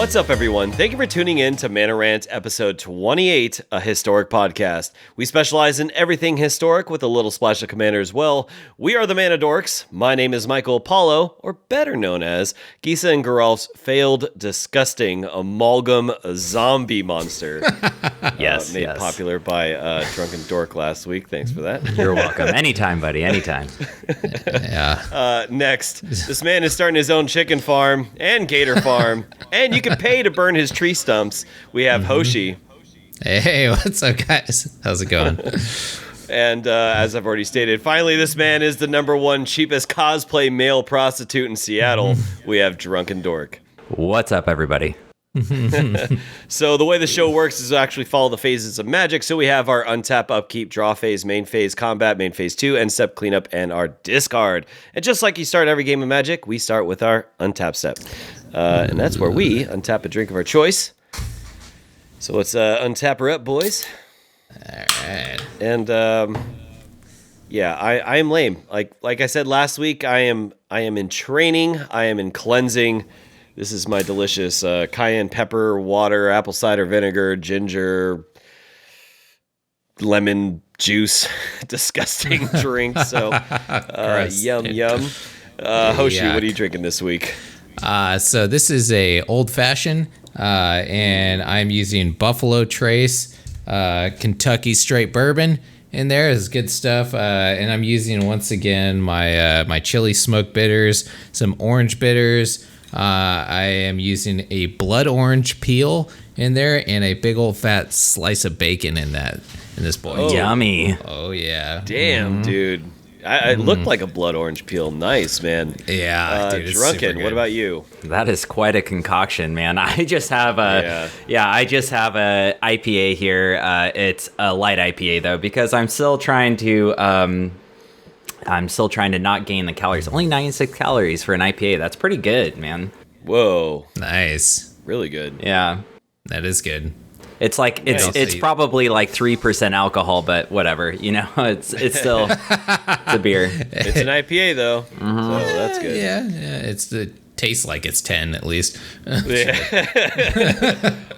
What's up, everyone? Thank you for tuning in to Mana Rant episode 28, a historic podcast. We specialize in everything historic with a little splash of Commander as well. We are the Mana Dorks. My name is Michael Paulo, or better known as Gisa and Geralf's failed, disgusting amalgam zombie monster. Made popular by Drunken Dork last week. Thanks for that. You're welcome. Anytime, buddy. Anytime. Next, this man is starting his own chicken farm and gator farm, and you can pay to burn his tree stumps. We have Hoshi. Hey, what's up, guys? How's it going? And as I've already stated, finally, this man is the #1 cheapest cosplay male prostitute in Seattle. We have Drunken Dork. What's up, everybody? So the way the show works is to actually follow the phases of Magic. So we have our Untap, Upkeep, Draw phase, Main phase, Combat, Main phase 2, End step, Cleanup, and our Discard. And just like you start every game of Magic, we start with our Untap step. And that's where we untap a drink of our choice. So let's untap her up, boys. All right. And I am lame. Like I said last week, I am in training. I am in cleansing. This is my delicious cayenne pepper, water, apple cider vinegar, ginger, lemon juice, disgusting drink. So yum. Hoshi, what are you drinking this week? So this is a old fashioned, and I'm using Buffalo Trace, Kentucky straight bourbon. In there is good stuff, and I'm using once again my chili smoke bitters, some orange bitters. I am using a blood orange peel in there and a big old fat slice of bacon in this boy. Oh. Yummy. Oh yeah. Damn, dude. It looked like a blood orange peel. Nice, man. Yeah, dude, it's Drunken, super good. what about you? That is quite a concoction, man. I just have a IPA here. It's a light IPA though, because I'm still trying to not gain the calories. Only 96 calories for an IPA. That's pretty good, man. Whoa. Nice. Really good. Yeah. That is good. It's like it's probably like 3% alcohol, but whatever. You know, it's still it's a beer. It's an IPA though, so that's good. Yeah. Tastes like it's 10 at least.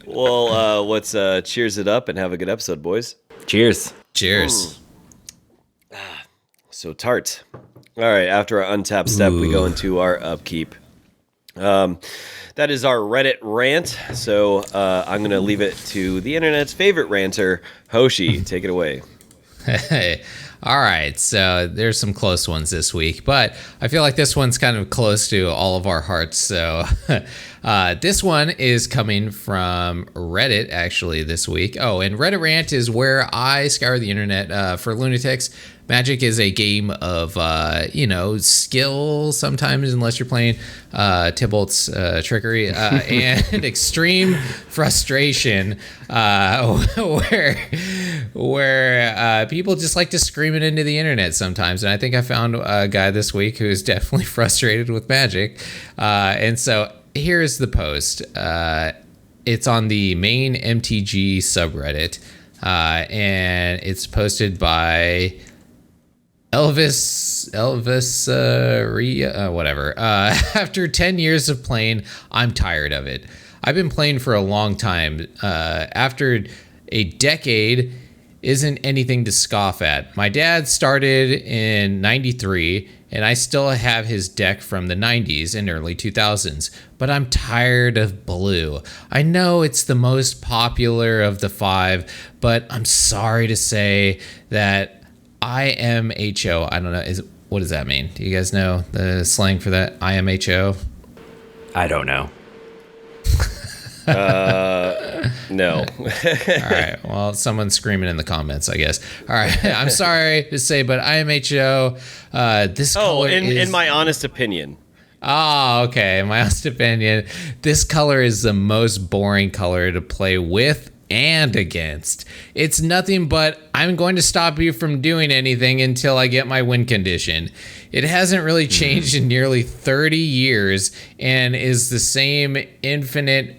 Well, let's cheers it up and have a good episode, boys. Cheers. Cheers. So tart. All right, after our untap step, we go into our upkeep. That is our Reddit rant. So I'm going to leave it to the internet's favorite ranter, Hoshi. Take it away. Hey. All right, so there's some close ones this week, but I feel like this one's kind of close to all of our hearts. So this one is coming from Reddit, actually, this week. Oh, and Reddit Rant is where I scour the internet for lunatics. Magic is a game of, skill sometimes, unless you're playing Tibalt's Trickery, and extreme frustration, where people just like to scream it into the internet sometimes. And I think I found a guy this week who's definitely frustrated with Magic. And so here's the post. It's on the main MTG subreddit, and it's posted by Elvis, whatever. After 10 years of playing, I'm tired of it. I've been playing for a long time. After a decade isn't anything to scoff at. My dad started in 93, and I still have his deck from the 90s and early 2000s, but I'm tired of blue. I know it's the most popular of the 5, but I'm sorry to say that IMHO, I don't know, what does that mean? Do you guys know the slang for that? IMHO? I don't know. No. All right. Well, someone's screaming in the comments, I guess. All right. I'm sorry to say, but IMHO, this color in my honest opinion. Oh, okay. In my honest opinion, this color is the most boring color to play with and against. It's nothing but I'm going to stop you from doing anything until I get my win condition. It hasn't really changed in nearly 30 years and is the same infinite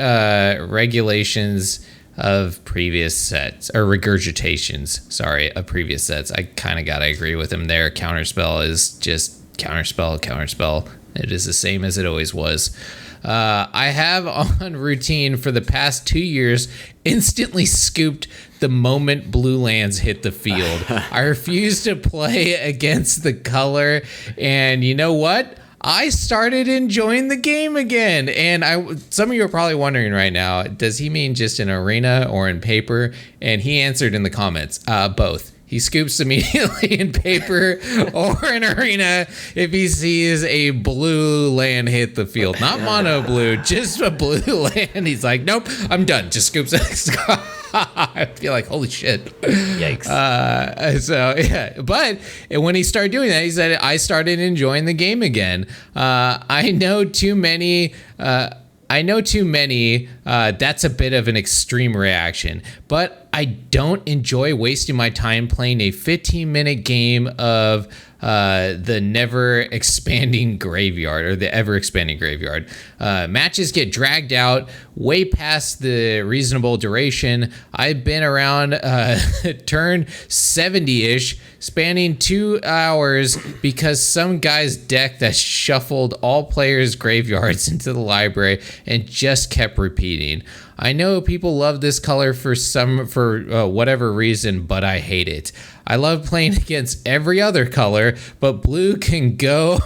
regulations of previous sets, or regurgitations, sorry, of previous sets. I kind of got to agree with him there. Counterspell is just counterspell, It is the same as it always was. I have on routine for the past 2 years instantly scooped the moment blue lands hit the field. I refuse to play against the color, and you know what? I started enjoying the game again. And some of you are probably wondering right now, does he mean just in arena or in paper? And he answered in the comments, both. He scoops immediately in paper or in arena if he sees a blue land hit the field. Not mono blue, just a blue land. He's like, nope, I'm done. Just scoops it. I feel like, holy shit. Yikes. So, yeah. But when he started doing that, he said, I started enjoying the game again. I know too many. That's a bit of an extreme reaction, but I don't enjoy wasting my time playing a 15-minute game of the never expanding graveyard or the ever expanding graveyard. Matches get dragged out way past the reasonable duration. I've been around turn 70-ish, spanning 2 hours because some guy's deck that shuffled all players' graveyards into the library and just kept repeating. I know people love this color for whatever reason, but I hate it. I love playing against every other color, but blue can go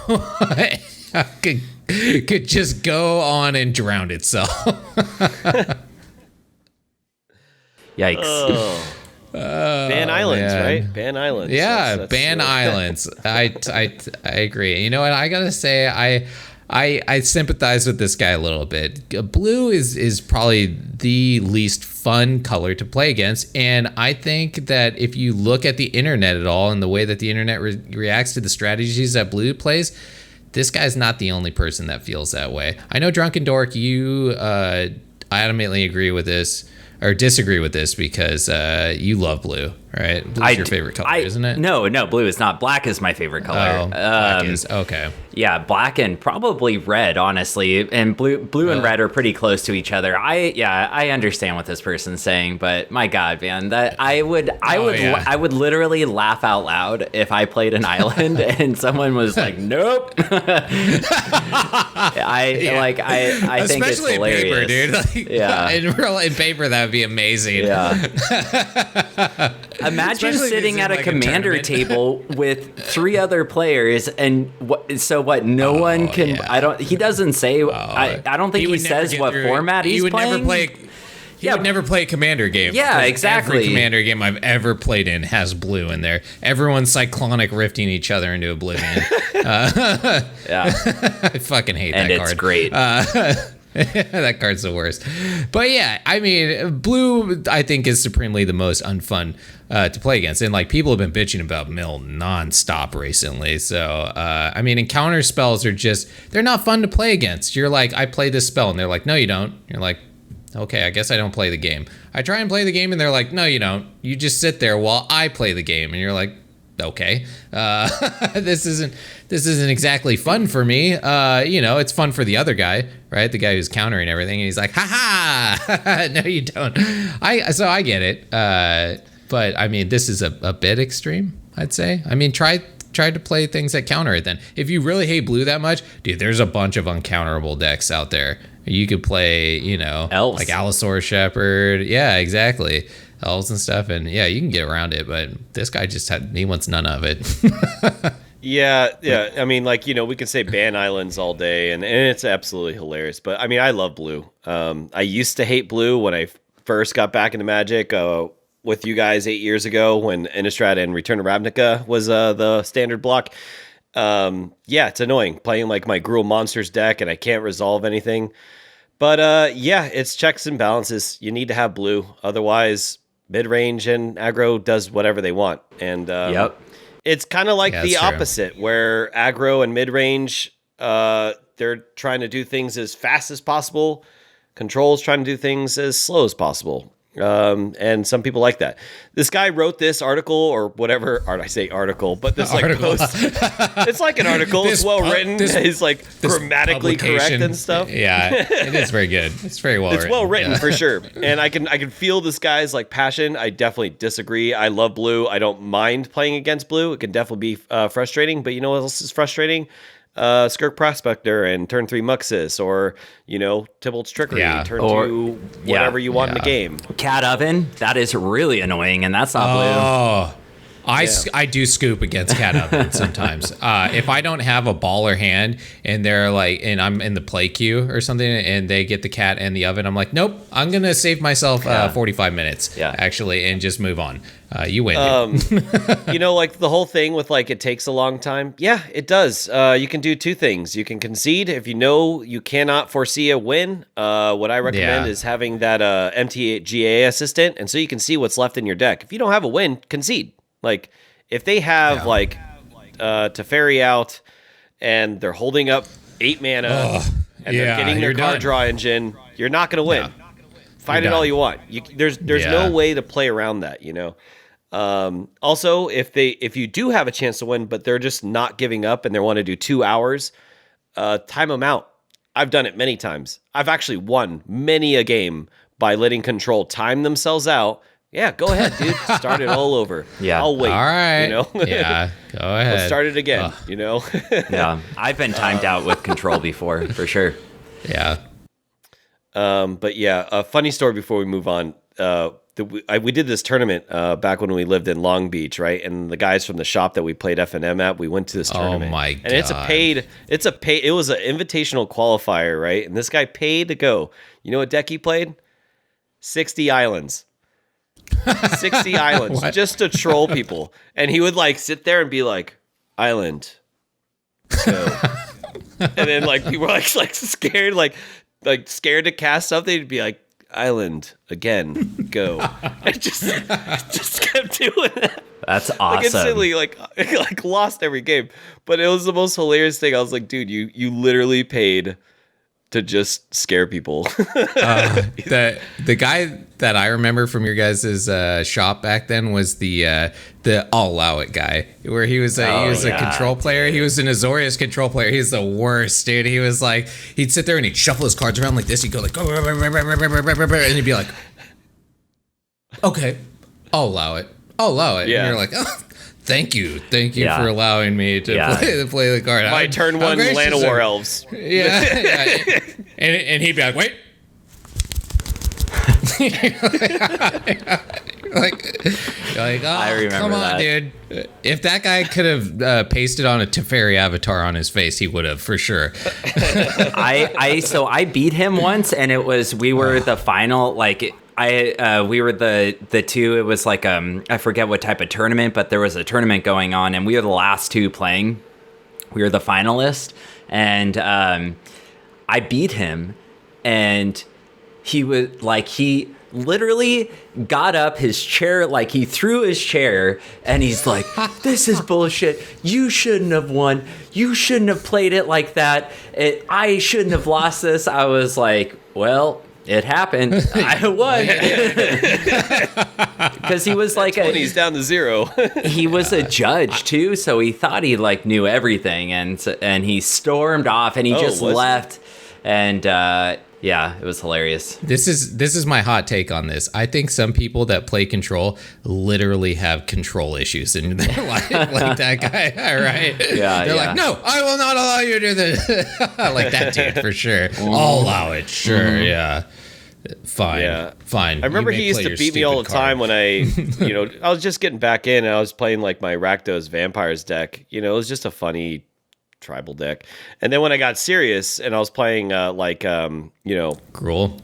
could just go on and drown itself. Yikes. Ban Islands, man. right? Ban Islands. Yeah, That's ban Islands. I agree. You know what? I gotta say, I sympathize with this guy a little bit. Blue is probably the least fun color to play against, and I think that if you look at the internet at all and the way that the internet reacts to the strategies that blue plays, this guy's not the only person that feels that way. I know, Drunken Dork, you adamantly agree with this or disagree with this because you love blue, right? Blue's your favorite color, isn't it? No, blue is not. Black is my favorite color. Oh, black is okay. Yeah, black and probably red, honestly, and blue and red are pretty close to each other. I understand what this person's saying, but my God, man, that I would literally laugh out loud if I played an island and someone was like, "Nope." I think it's hilarious, in paper, dude. Like, yeah, in paper that would be amazing. Yeah. Imagine Especially sitting at a commander table with 3 other players, and no one can. Yeah. He doesn't say. I don't think he says what format he's playing. He would never play a commander game. Yeah, exactly. Every commander game I've ever played in has blue in there. Everyone's cyclonic rifting each other into oblivion. Yeah, I fucking hate that card. And it's great. That card's the worst. But yeah, I mean, blue, I think, is supremely the most unfun to play against. And like, people have been bitching about mill nonstop recently. So, I mean, encounter spells are just, they're not fun to play against. You're like, I play this spell. And they're like, no, you don't. You're like, okay, I guess I don't play the game. I try and play the game and they're like, no, you don't. You just sit there while I play the game. And you're like, okay, this isn't exactly fun for me. It's fun for the other guy, right? The guy who's countering everything. And he's like, ha, no, you don't. So I get it. But I mean, this is a bit extreme, I'd say. I mean, try to play things that counter it then. If you really hate blue that much, dude, there's a bunch of uncounterable decks out there. You could play, Elves. Like Allosaur Shepherd. Yeah, exactly. Elves and stuff. And yeah, you can get around it, but this guy he wants none of it. Yeah. I mean, like, we can say ban islands all day, and it's absolutely hilarious. But I mean, I love blue. I used to hate blue when I first got back into Magic with you guys 8 years ago when Innistrad and Return to Ravnica was the standard block. Yeah, it's annoying playing like my Gruul Monsters deck and I can't resolve anything. But yeah, it's checks and balances. You need to have blue. Otherwise, mid-range and aggro does whatever they want. And yep. It's kind of like the opposite, where aggro and mid-range, they're trying to do things as fast as possible. Control's trying to do things as slow as possible. And some people like that. This guy wrote this article or whatever, I say article, but this like post, it's like an article. It's well written. It's like grammatically correct and stuff. Yeah, it is very good. It's very well written. It's well written for sure. And I can feel this guy's like passion. I definitely disagree. I love blue. I don't mind playing against blue. It can definitely be frustrating, but you know what else is frustrating? Skirk Prospector and turn 3 Muxus, or, Tybalt's Trickery, turn 2 whatever you want in the game. Cat Oven, that is really annoying, and that's not blue. Oh, I do scoop against Cat Oven sometimes. If I don't have a baller hand and they're like, and I'm in the play queue or something, and they get the cat and the oven, I'm like, nope, I'm gonna save myself 45 minutes actually, and just move on. You win. Like the whole thing with like it takes a long time. Yeah, it does. You can do two things. You can concede if you cannot foresee a win. What I recommend is having that MTGA assistant, and so you can see what's left in your deck. If you don't have a win, concede. Like, if they have, Teferi out, and they're holding up 8 mana, and they're getting their card draw engine, you're not going to win. Yeah. Fight it all you want. There's no way to play around that, Also, if you do have a chance to win, but they're just not giving up, and they want to do 2 hours, time them out. I've done it many times. I've actually won many a game by letting control time themselves out. Yeah, go ahead, dude. Start it all over. Yeah, I'll wait. All right. Yeah, go ahead. Let's start it again. Yeah, I've been timed out with control before, for sure. Yeah. But yeah, a funny story before we move on. We did this tournament back when we lived in Long Beach, right? And the guys from the shop that we played F&M at, we went to this tournament. Oh my god! And it was an invitational qualifier, right? And this guy paid to go. You know what deck he played? 60 Islands. 60 islands just to troll people, and he would sit there and be like, "Island, go," and then people were scared, scared to cast something. He'd be like, "Island again, go," and just kept doing that. That's awesome. Instantly, lost every game, but it was the most hilarious thing. I was like, "Dude, you literally paid to just scare people." The guy that I remember from your guys' shop back then was the I'll allow it guy, where he was a control player. He was an Azorius control player. He's the worst, dude. He was he'd sit there and he'd shuffle his cards around like this. He'd go and he'd be like, "Okay, I'll allow it. Yeah. And you're like, "Oh, thank you for allowing me to play the card." My turn one Llanowar Elves. Yeah. And he'd be like, "Wait." I remember come on, that. dude. If that guy could have pasted on a Teferi avatar on his face, he would have for sure. I beat him once, and we were the final, we were the two. It was I forget what type of tournament, but there was a tournament going on, and we were the last two playing. We were the finalist, and I beat him, and he literally got up his chair, he threw his chair, and he's like, "This is bullshit. You shouldn't have won. You shouldn't have played it like that. I shouldn't have lost this." I was like, well, it happened. I won. Because he was he's down to 0. He was a judge too, so he thought he knew everything, and he stormed off, and he just left. And yeah, it was hilarious. This is my hot take on this. I think some people that play control literally have control issues in their life, like that guy. All right. Yeah. They're like, "No, I will not allow you to do this." Like that dude for sure. I'll allow it. Sure. Yeah. Fine. Yeah. Fine. I remember he used to beat me all the time when I was just getting back in, and I was playing my Rakdos Vampires deck. It was just a funny tribal deck. And then when I got serious and I was playing Gruul,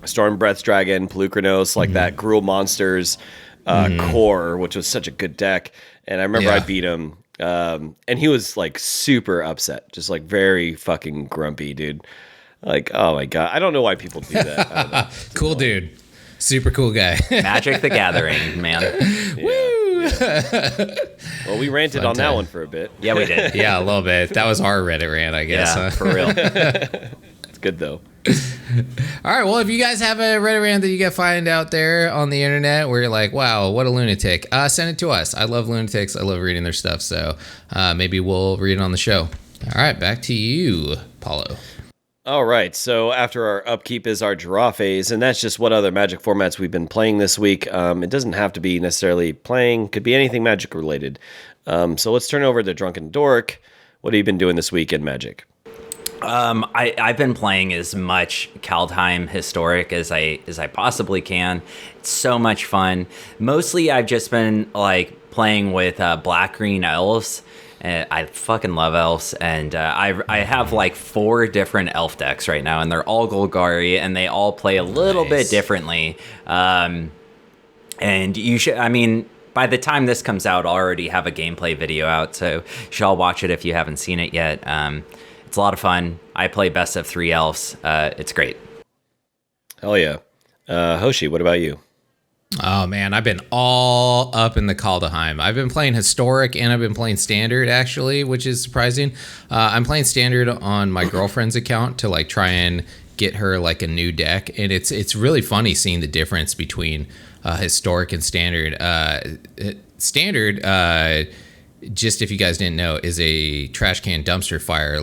Storm Breath Dragon, Pelucranos, that Gruul Monsters core, which was such a good deck. And I remember I beat him, and he was super upset, just very fucking grumpy, dude. Oh my god, I don't know why people do that. I don't know. Cool dude, super cool guy. Magic the Gathering, man. Woo! Well, we ranted on that one for a bit. Yeah, we did. Yeah, a little bit. That was our Reddit rant, I guess. Yeah, for real. It's good though. All right, well, if you guys have a Reddit rant that you can find out there on the internet where you're like, wow, what a lunatic, send it to us. I love lunatics. I love reading their stuff, so maybe we'll read it on the show. All right, back to you, Paulo. All right, so after our upkeep is our draw phase, and that's just what other Magic formats we've been playing this week. It doesn't have to be necessarily playing, could be anything Magic related. So let's turn over to Drunken Dork. What have you been doing this week in Magic? I've been playing as much Kaldheim Historic as I possibly can. It's so much fun. Mostly, I've just been like playing with black green elves. I fucking love elves, and I have like 4 different elf decks right now, and they're all Golgari, and they all play a little bit differently. And you should, I mean, by the time this comes out, I'll already have a gameplay video out, so you should all watch it if you haven't seen it yet. It's a lot of fun. I play best of 3 elves. It's great. Hell yeah. Hoshi, what about you? Oh man, I've been all up in the Kaldheim. I've been playing Historic and I've been playing Standard actually, which is surprising. I'm playing Standard on my girlfriend's account to like try and get her like a new deck, and it's really funny seeing the difference between Historic and Standard. Standard, just if you guys didn't know, is a trash can dumpster fire.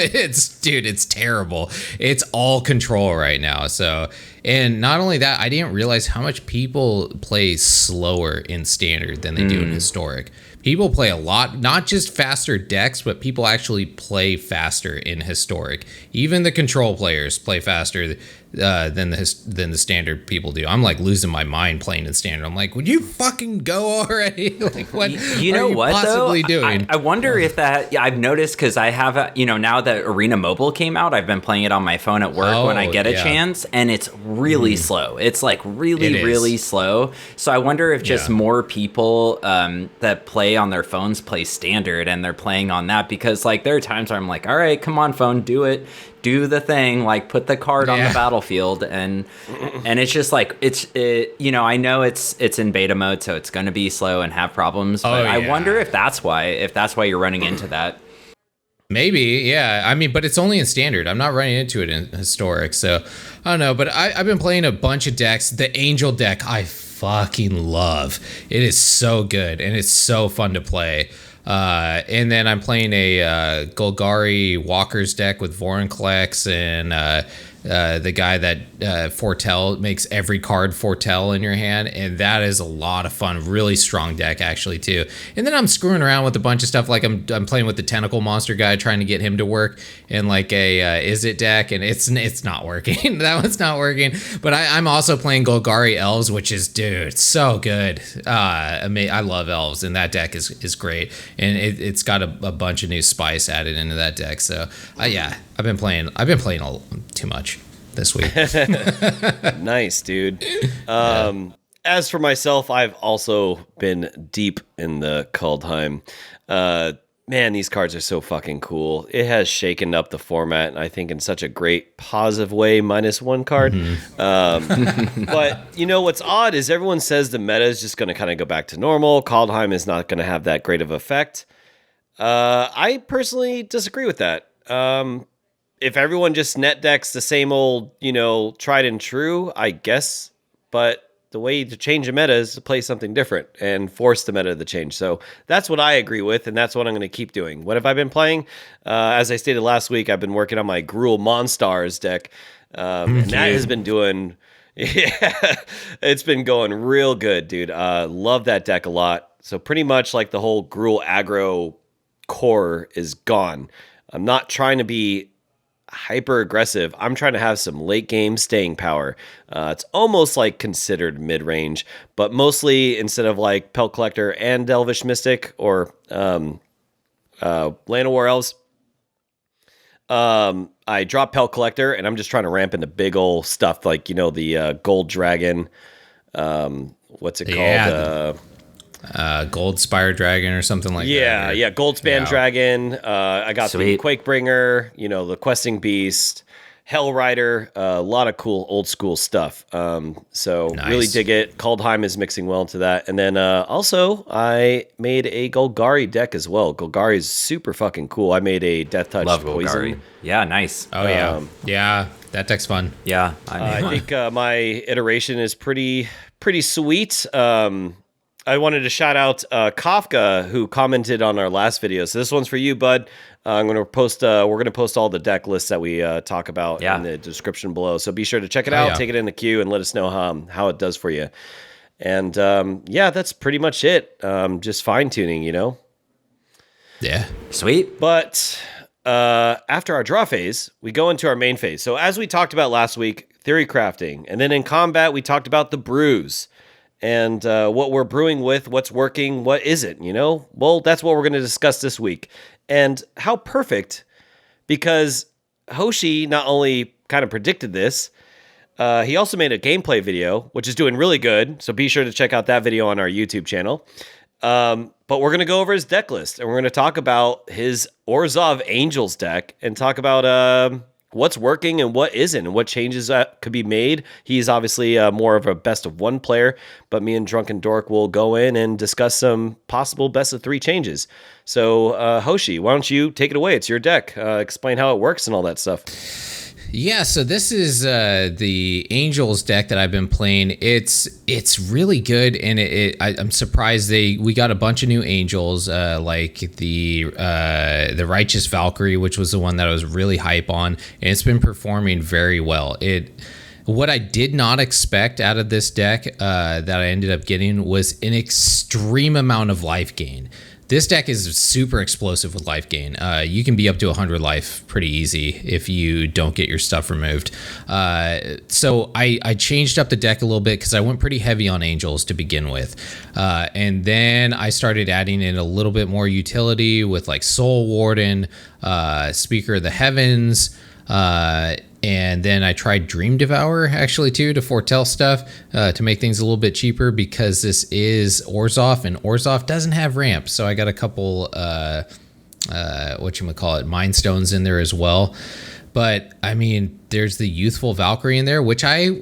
It's terrible. It's all control right now. So, and not only that, I didn't realize how much people play slower in Standard than they do in Historic. People play a lot, not just faster decks, but people actually play faster in Historic. Even the control players play faster than the Standard people do. I'm like losing my mind playing in Standard. I'm like, would you fucking go already? Like, what you know are what possibly though? doing? I wonder if that. Yeah, I've noticed because I have now that Arena Mobile came out, I've been playing it on my phone at work when I get a chance, and it's really slow. It's like really slow. So I wonder if just more people that play on their phones play Standard, and they're playing on that, because like there are times where I'm like, all right, come on phone, do the thing, like put the card on the battlefield, and it's just like I know it's in beta mode, so it's going to be slow and have problems, but I wonder if that's why you're running into that. Maybe, yeah. I mean, but it's only in Standard. I'm not running into it in Historic, so I don't know. But I've been playing a bunch of decks. The Angel deck I fucking love. It is so good, and it's so fun to play. And then I'm playing a Golgari Walker's deck with Vorinclex and the guy that foretell makes every card foretell in your hand, and that is a lot of fun. Really strong deck actually too. And then I'm screwing around with a bunch of stuff, like I'm playing with the Tentacle Monster guy, trying to get him to work in like a Is It deck, and it's not working. That one's not working. But I'm also playing Golgari Elves, which is, dude, so good. I love Elves, and that deck is great, and it's got a bunch of new spice added into that deck. So I've been playing too much this week. Nice, dude. As for myself, I've also been deep in the Kaldheim. Man, these cards are so fucking cool. It has shaken up the format, and I think in such a great positive way, -1 card. But you know what's odd is everyone says the meta is just going to kind of go back to normal. Kaldheim is not going to have that great of effect. I personally disagree with that. If everyone just net decks the same old, tried and true, I guess. But the way to change a meta is to play something different and force the meta to change. So that's what I agree with, and that's what I'm going to keep doing. What have I been playing? As I stated last week, I've been working on my Gruul Monstars deck. And that has been doing... Yeah, it's been going real good, dude. Love that deck a lot. So pretty much like the whole Gruul aggro core is gone. I'm not trying to be hyper aggressive. I'm trying to have some late game staying power. It's almost like considered mid range, but mostly instead of like Pelt Collector and Elvish Mystic or Land of War Elves, I drop Pelt Collector and I'm just trying to ramp into big old stuff like the Gold Dragon. What's it called? Gold Spire Dragon or something like that. Yeah, Gold Span Dragon. I got the Quakebringer, the Questing Beast, Hell Rider, a lot of cool old school stuff. So nice. Really dig it. Kaldheim is mixing well into that. And then also I made a Golgari deck as well. Golgari is super fucking cool. I made a Death Touch Poison. Golgari. Yeah, nice. Oh yeah. Yeah, that deck's fun. Yeah. I think my iteration is pretty sweet. I wanted to shout out Kafka, who commented on our last video. So this one's for you, bud. I'm going to post. We're going to post all the deck lists that we talk about in the description below. So be sure to check it out, take it in the queue, and let us know how it does for you. And that's pretty much it. Just fine tuning, Yeah. Sweet. But after our draw phase, we go into our main phase. So as we talked about last week, theory crafting. And then in combat, we talked about the brews and what we're brewing with, what's working, what isn't, Well, that's what we're going to discuss this week. And how perfect, because Hoshi not only kind of predicted this, he also made a gameplay video, which is doing really good. So be sure to check out that video on our YouTube channel. But we're going to go over his deck list, and we're going to talk about his Orzhov Angels deck and talk about what's working and what isn't and what changes could be made. He's obviously more of a best of one player, but me and Drunken Dork will go in and discuss some possible best of three changes. So Hoshi, why don't you take it away? It's your deck. Explain how it works and all that stuff. Yeah, so this is the Angels deck that I've been playing. It's really good, and I'm surprised we got a bunch of new Angels, like the Righteous Valkyrie, which was the one that I was really hype on, and it's been performing very well. What I did not expect out of this deck that I ended up getting was an extreme amount of life gain. This deck is super explosive with life gain. You can be up to 100 life pretty easy if you don't get your stuff removed. So I changed up the deck a little bit because I went pretty heavy on Angels to begin with. And then I started adding in a little bit more utility with like Soul Warden, Speaker of the Heavens, and then I tried Dream Devourer actually too to foretell stuff to make things a little bit cheaper because this is Orzhov and Orzhov doesn't have ramp. So I got a couple Mind Stones in there as well. But I mean, there's the Youthful Valkyrie in there, which I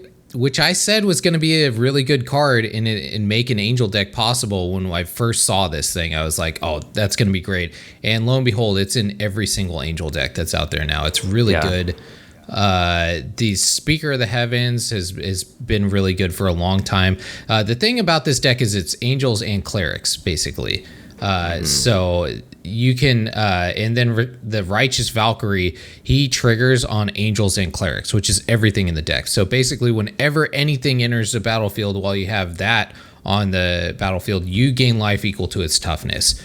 said was going to be a really good card and make an Angel deck possible when I first saw this thing. I was like, oh, that's going to be great. And lo and behold, it's in every single Angel deck that's out there now. It's really good. The Speaker of the Heavens has been really good for a long time. The thing about this deck is it's Angels and Clerics, basically. So you can, and then the Righteous Valkyrie, he triggers on Angels and Clerics, which is everything in the deck. So basically, whenever anything enters the battlefield while you have that on the battlefield, you gain life equal to its toughness.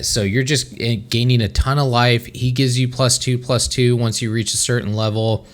So you're just gaining a ton of life. He gives you +2/+2 once you reach a certain level.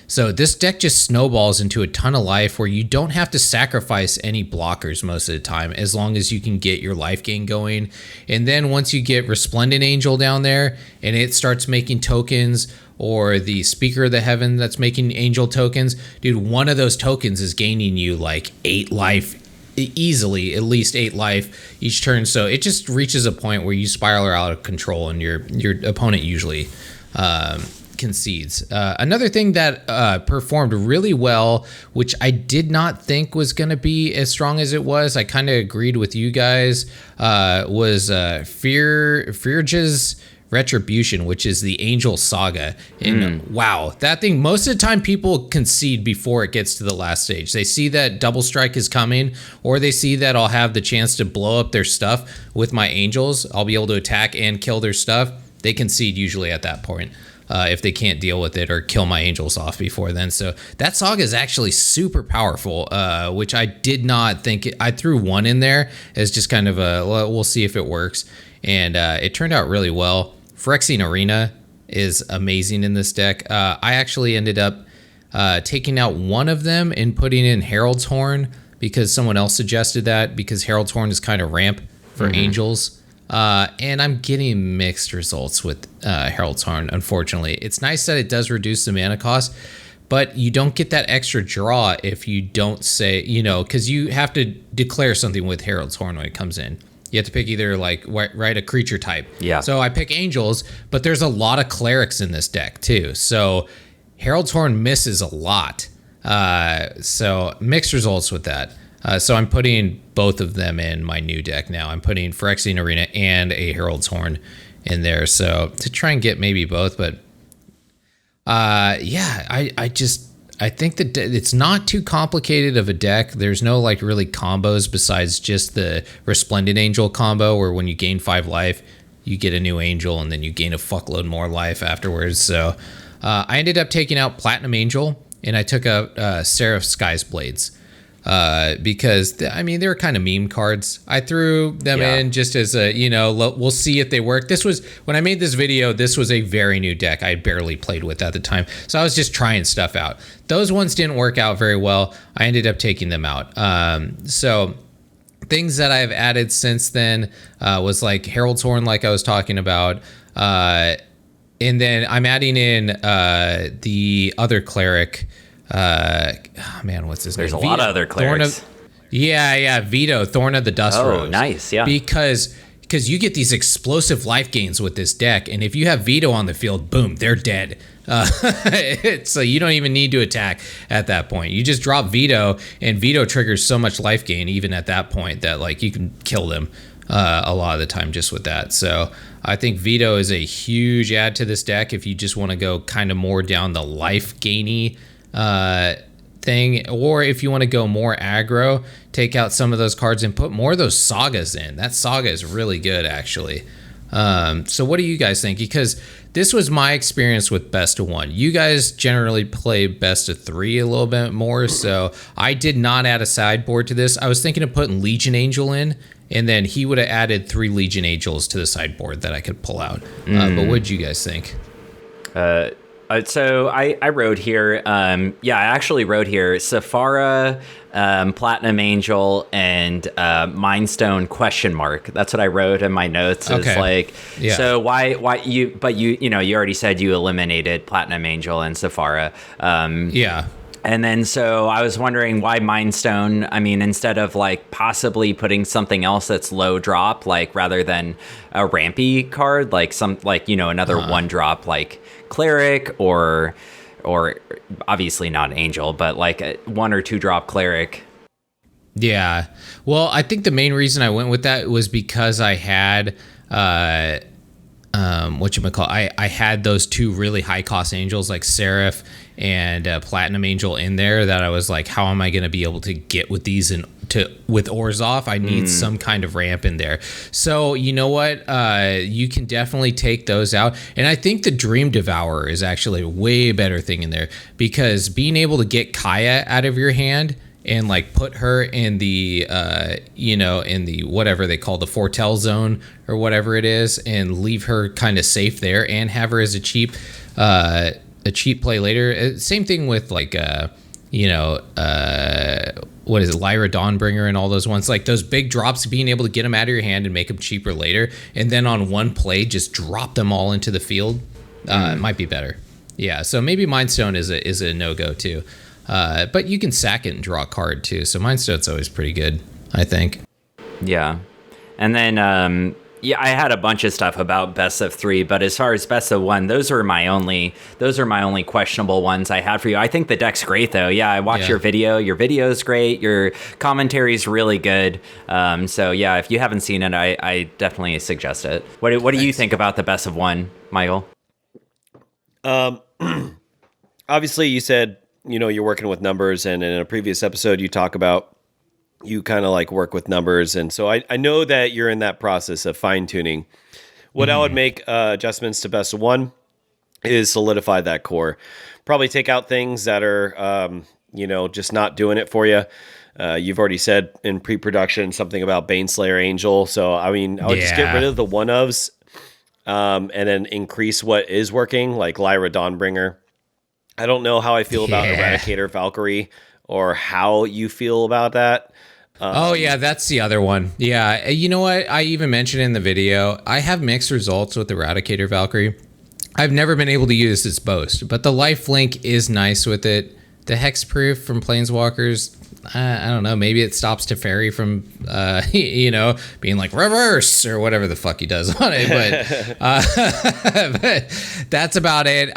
So this deck just snowballs into a ton of life where you don't have to sacrifice any blockers most of the time, as long as you can get your life gain going. And then once you get Resplendent Angel down there and it starts making tokens, or the Speaker of the Heaven that's making Angel tokens, dude, one of those tokens is gaining you like 8 life easily, at least 8 life each turn. So it just reaches a point where you spiral out of control and your opponent usually concedes. Another thing that performed really well, which I did not think was going to be as strong as it was, I kind of agreed with you guys, was Firja's Retribution, which is the Angel Saga. And wow, that thing, most of the time people concede before it gets to the last stage. They see that double strike is coming, or they see that I'll have the chance to blow up their stuff with my Angels. I'll be able to attack and kill their stuff. They concede usually at that point if they can't deal with it or kill my Angels off before then. So that Saga is actually super powerful, which I did not think. I threw one in there as just kind of we'll see if it works. And it turned out really well. Phyrexian Arena is amazing in this deck. I actually ended up taking out one of them and putting in Herald's Horn because someone else suggested that, because Herald's Horn is kind of ramp for Angels. And I'm getting mixed results with Herald's Horn, unfortunately. It's nice that it does reduce the mana cost, but you don't get that extra draw if you don't say, because you have to declare something with Herald's Horn when it comes in. You have to pick either a creature type. Yeah. So I pick Angels, but there's a lot of Clerics in this deck too. So Herald's Horn misses a lot. So mixed results with that. So I'm putting both of them in my new deck now. I'm putting Phyrexian Arena and a Herald's Horn in there. So to try and get maybe both, but I think that it's not too complicated of a deck. There's no really combos besides just the Resplendent Angel combo, where when you gain 5 life, you get a new Angel and then you gain a fuckload more life afterwards. So I ended up taking out Platinum Angel and I took out Seraph Sky's Blades. because they're kind of meme cards. I threw them in just as a, we'll see if they work. This was, when I made this video, this was a very new deck I had barely played with at the time. So I was just trying stuff out. Those ones didn't work out very well. I ended up taking them out. So things that I've added since then was like Herald's Horn, like I was talking about. And then I'm adding in the other cleric. What's his name? There's a lot of other clerics. Vito, Thorn of the Dust Rose. Oh, nice, yeah. Because you get these explosive life gains with this deck, and if you have Vito on the field, boom, they're dead. So you don't even need to attack at that point. You just drop Vito, and Vito triggers so much life gain even at that point that like you can kill them a lot of the time just with that. So I think Vito is a huge add to this deck if you just want to go kind of more down the life gainy thing, or if you want to go more aggro, take out some of those cards and put more of those sagas in. That saga is really good, actually. So what do you guys think? Because this was my experience with best of one. You guys generally play best of three a little bit more, so I did not add a sideboard to this. I was thinking of putting Legion Angel in, and then he would have added 3 Legion Angels to the sideboard that I could pull out. But what did you guys think? So I wrote here, I actually wrote here, Sephara, Platinum Angel, and Mindstone ? That's what I wrote in my notes. Okay. It's like, yeah. So why you already said you eliminated Platinum Angel and Sephara. Yeah. And then, so I was wondering why Mindstone, instead of like possibly putting something else that's low drop, like rather than a rampy card, like another one drop, like Cleric or obviously not Angel, but like a 1 or 2 drop Cleric. Yeah. Well, I think the main reason I went with that was because I had, I had those 2 really high cost angels like Seraph and Platinum Angel in there that I was like, how am I going to be able to get with these with Orzhov? I need some kind of ramp in there. So you know what? You can definitely take those out. And I think the Dream Devourer is actually a way better thing in there, because being able to get Kaya out of your hand and like put her in the in the whatever they call the Foretell zone or whatever it is, and leave her kind of safe there and have her as a cheap play later. Same thing with like what is it, Lyra Dawnbringer and all those ones, like those big drops, being able to get them out of your hand and make them cheaper later, and then on one play just drop them all into the field. It might be better. Yeah, so maybe Mindstone is a no-go too. But you can sack it and draw a card too. So Mindstone's always pretty good, I think. Yeah. And then, I had a bunch of stuff about best of 3, but as far as best of 1, those are my only questionable ones I had for you. I think the deck's great though. Yeah, I watched your video. Your video is great. Your commentary is really good. So yeah, if you haven't seen it, I definitely suggest it. What do you think about the best of 1, Michael? Obviously you said, you're working with numbers, and in a previous episode you talk about you kind of like work with numbers, and so I know that you're in that process of fine-tuning. What I would make adjustments to best of 1 is solidify that core. Probably take out things that are just not doing it for you. You've already said in pre-production something about Baneslayer Angel, so I would just get rid of the one-ofs and then increase what is working, like Lyra Dawnbringer. I don't know how I feel about Eradicator Valkyrie, or how you feel about that. That's the other one. Yeah, you know what? I even mentioned in the video, I have mixed results with Eradicator Valkyrie. I've never been able to use its boast, but the lifelink is nice with it. The hexproof from Planeswalkers, I don't know, maybe it stops Teferi from, being like reverse or whatever the fuck he does on it. But that's about it.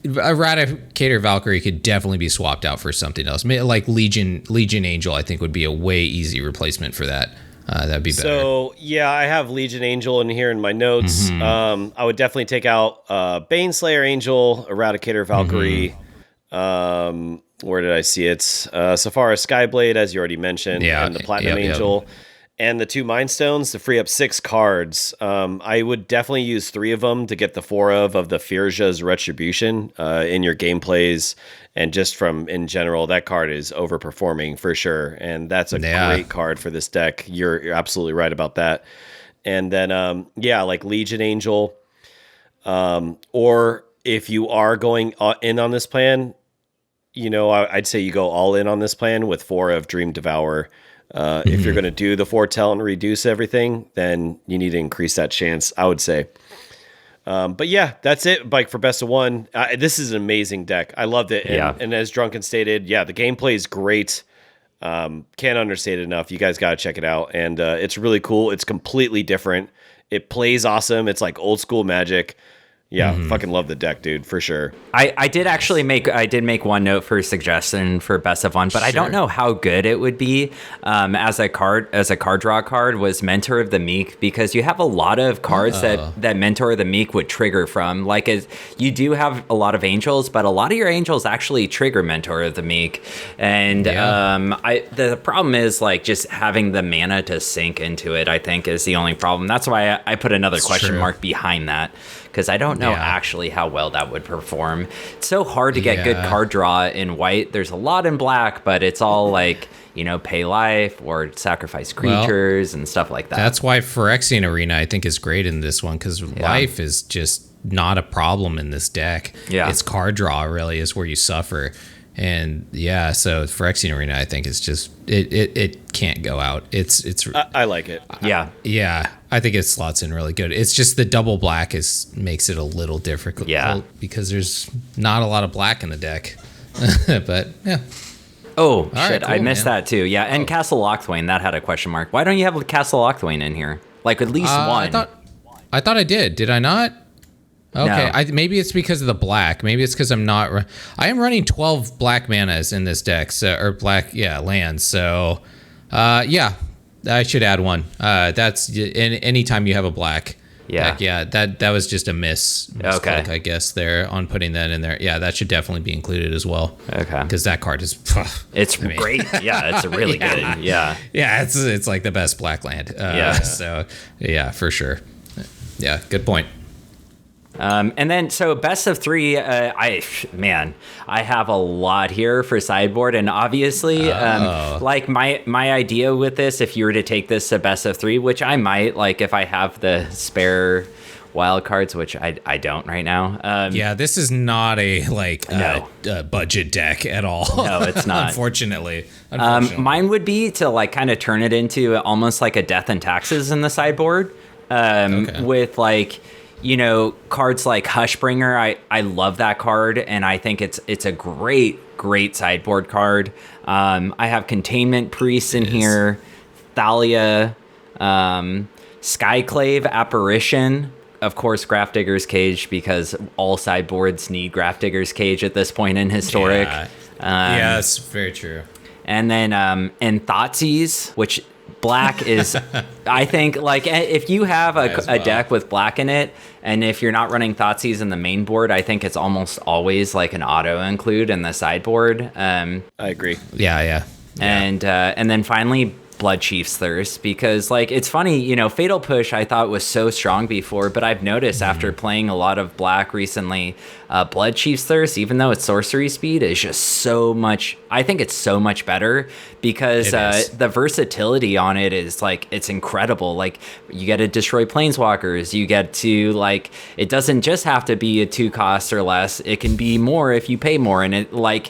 Eradicator Valkyrie could definitely be swapped out for something else. Like Legion Angel, I think would be a way easy replacement for that. That'd be better. So yeah, I have Legion Angel in here in my notes. I would definitely take out Baneslayer Angel, Eradicator Valkyrie. Where did I see it? Sephara Skyblade, as you already mentioned, and the Platinum Angel. and the 2 Mind Stones to free up 6 cards. I would definitely use 3 of them to get the 4 of the Firja's Retribution in your gameplays. And just from in general, that card is overperforming for sure. And that's a great card for this deck. You're absolutely right about that. And then, like Legion Angel. Or if you are going in on this plan, I'd say you go all in on this plan with 4 of Dream Devourer. If you're going to do the Foretell and reduce everything, then you need to increase that chance, I would say. But yeah, that's it. Like for best of 1, this is an amazing deck. I loved it. And as Drunken stated, the gameplay is great. Can't understate it enough. You guys got to check it out. And it's really cool. It's completely different. It plays awesome. It's like old school Magic. Yeah, fucking love the deck, dude, for sure. I did actually make one note for a suggestion for best of 1, but I don't know how good it would be as a card draw card was Mentor of the Meek, because you have a lot of cards that Mentor of the Meek would trigger from. Like you do have a lot of angels, but a lot of your angels actually trigger Mentor of the Meek. And the problem is like just having the mana to sink into it, I think, is the only problem. That's why I put another question mark behind that, because I don't know actually how well that would perform. It's so hard to get good card draw in white. There's a lot in black, but it's all like, pay life or sacrifice creatures and stuff like that. That's why Phyrexian Arena, I think, is great in this one, because life is just not a problem in this deck. Yeah. It's card draw really is where you suffer. And so Phyrexian Arena, I think, is just it can't go out. It's I like it. Yeah, I think it slots in really good. It's just the double black makes it a little difficult. Yeah, because there's not a lot of black in the deck. But yeah. Oh shit! Right, cool, I missed that too. Yeah, and Castle Lochthwain, that had a question mark. Why don't you have Castle Lochthwain in here? Like at least one. I thought I did. Did I not? Okay, no. Maybe it's because of the black. Maybe it's because I am running 12 black manas in this deck, or black lands. So, I should add one. That's anytime you have a black. Yeah, that was just a mistake, I guess, there on putting that in there. Yeah, that should definitely be included as well. Okay, because that card is great. Yeah, it's a really good. Yeah, it's like the best black land. So yeah, for sure. Yeah, good point. And then, so best of 3, I have a lot here for sideboard, and obviously, like my idea with this, if you were to take this to best of 3, which I might, like if I have the spare wild cards, which I don't right now. This is not a budget deck at all. No, it's not. Unfortunately. Mine would be to like kind of turn it into almost like a Death and Taxes in the sideboard, with like, cards like Hushbringer. I love that card, and I think it's a great sideboard card. I have Containment Priest in here, Thalia, Skyclave, Apparition, of course, Grafdigger's Cage, because all sideboards need Grafdigger's Cage at this point in Historic. Yes, very true. And then and Thoughtseize, which black is, I think, like if you have a deck with black in it, and if you're not running Thoughtseize in the main board, I think it's almost always like an auto include in the sideboard. I agree. Yeah. And then finally, Blood Chief's Thirst, because like it's funny, Fatal Push I thought was so strong before, but I've noticed after playing a lot of black recently, Blood Chief's Thirst, even though it's sorcery speed, is just so much. I think it's so much better because the versatility on it is like it's incredible. Like you get to destroy planeswalkers, you get to like it doesn't just have to be a 2 cost or less. It can be more if you pay more, and it like.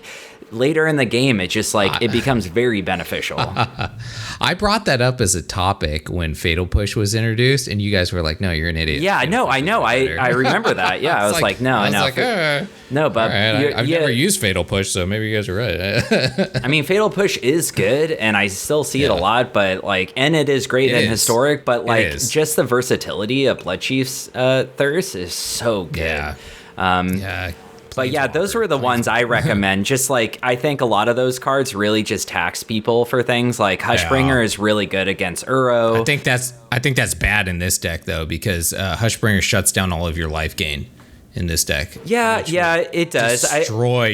Later in the game, it just like it becomes very beneficial. I brought that up as a topic when Fatal Push was introduced, and you guys were like, "No, you're an idiot." Yeah, no, I know. I remember that. Yeah, I was like, "No, no, no." But right, I've never used Fatal Push, so maybe you guys are right. I mean, Fatal Push is good, and I still see it a lot. But like, and it is great in Historic. But like, just the versatility of Blood Chief's Thirst is so good. Yeah. But yeah, those were the ones I recommend. Just like, I think a lot of those cards really just tax people for things. Like Hushbringer is really good against Uro. I think that's bad in this deck though, because Hushbringer shuts down all of your life gain. in this deck. Yeah, it does. Destroy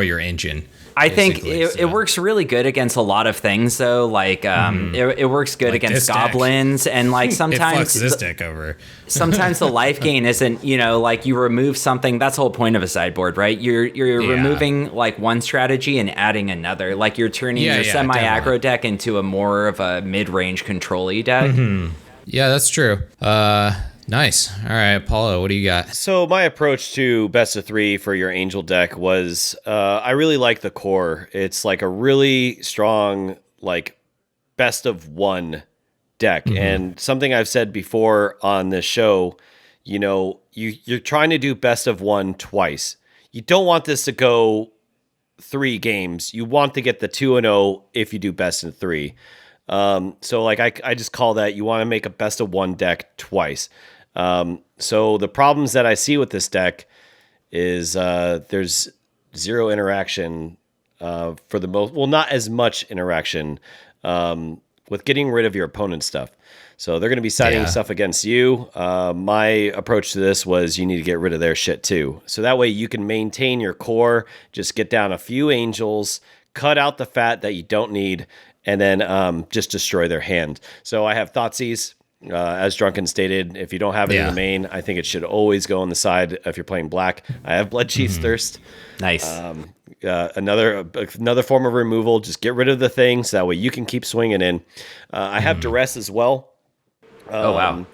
your engine. I think it works really good against a lot of things, though. Like, it works good like against goblins, and like sometimes it fucks this deck over. Sometimes the life gain isn't, like you remove something. That's the whole point of a sideboard, right? You're removing like one strategy and adding another. Like you're turning your semi-aggro deck into a more of a mid-range control-y deck. Mm-hmm. Yeah, that's true. Nice. All right, Paulo, what do you got? So my approach to best of 3 for your Angel deck was I really like the core. It's like a really strong, like, best of 1 deck. Mm-hmm. And something I've said before on this show, you're trying to do best of 1 twice. You don't want this to go 3 games. You want to get the 2-0 if you do best in 3. So like I just call that you want to make a best of 1 deck twice. So the problems that I see with this deck is there's 0 interaction for the most, well, not as much interaction with getting rid of your opponent's stuff. So they're going to be siding stuff against you. My approach to this was you need to get rid of their shit too. So that way you can maintain your core, just get down a few angels, cut out the fat that you don't need, and then just destroy their hand. So I have Thoughtseize. As Drunken stated, if you don't have it in the main, I think it should always go on the side if you're playing black. I have Bloodchief's Thirst. Nice. Another form of removal. Just get rid of the thing so that way you can keep swinging in. I have Duress as well. Oh, wow.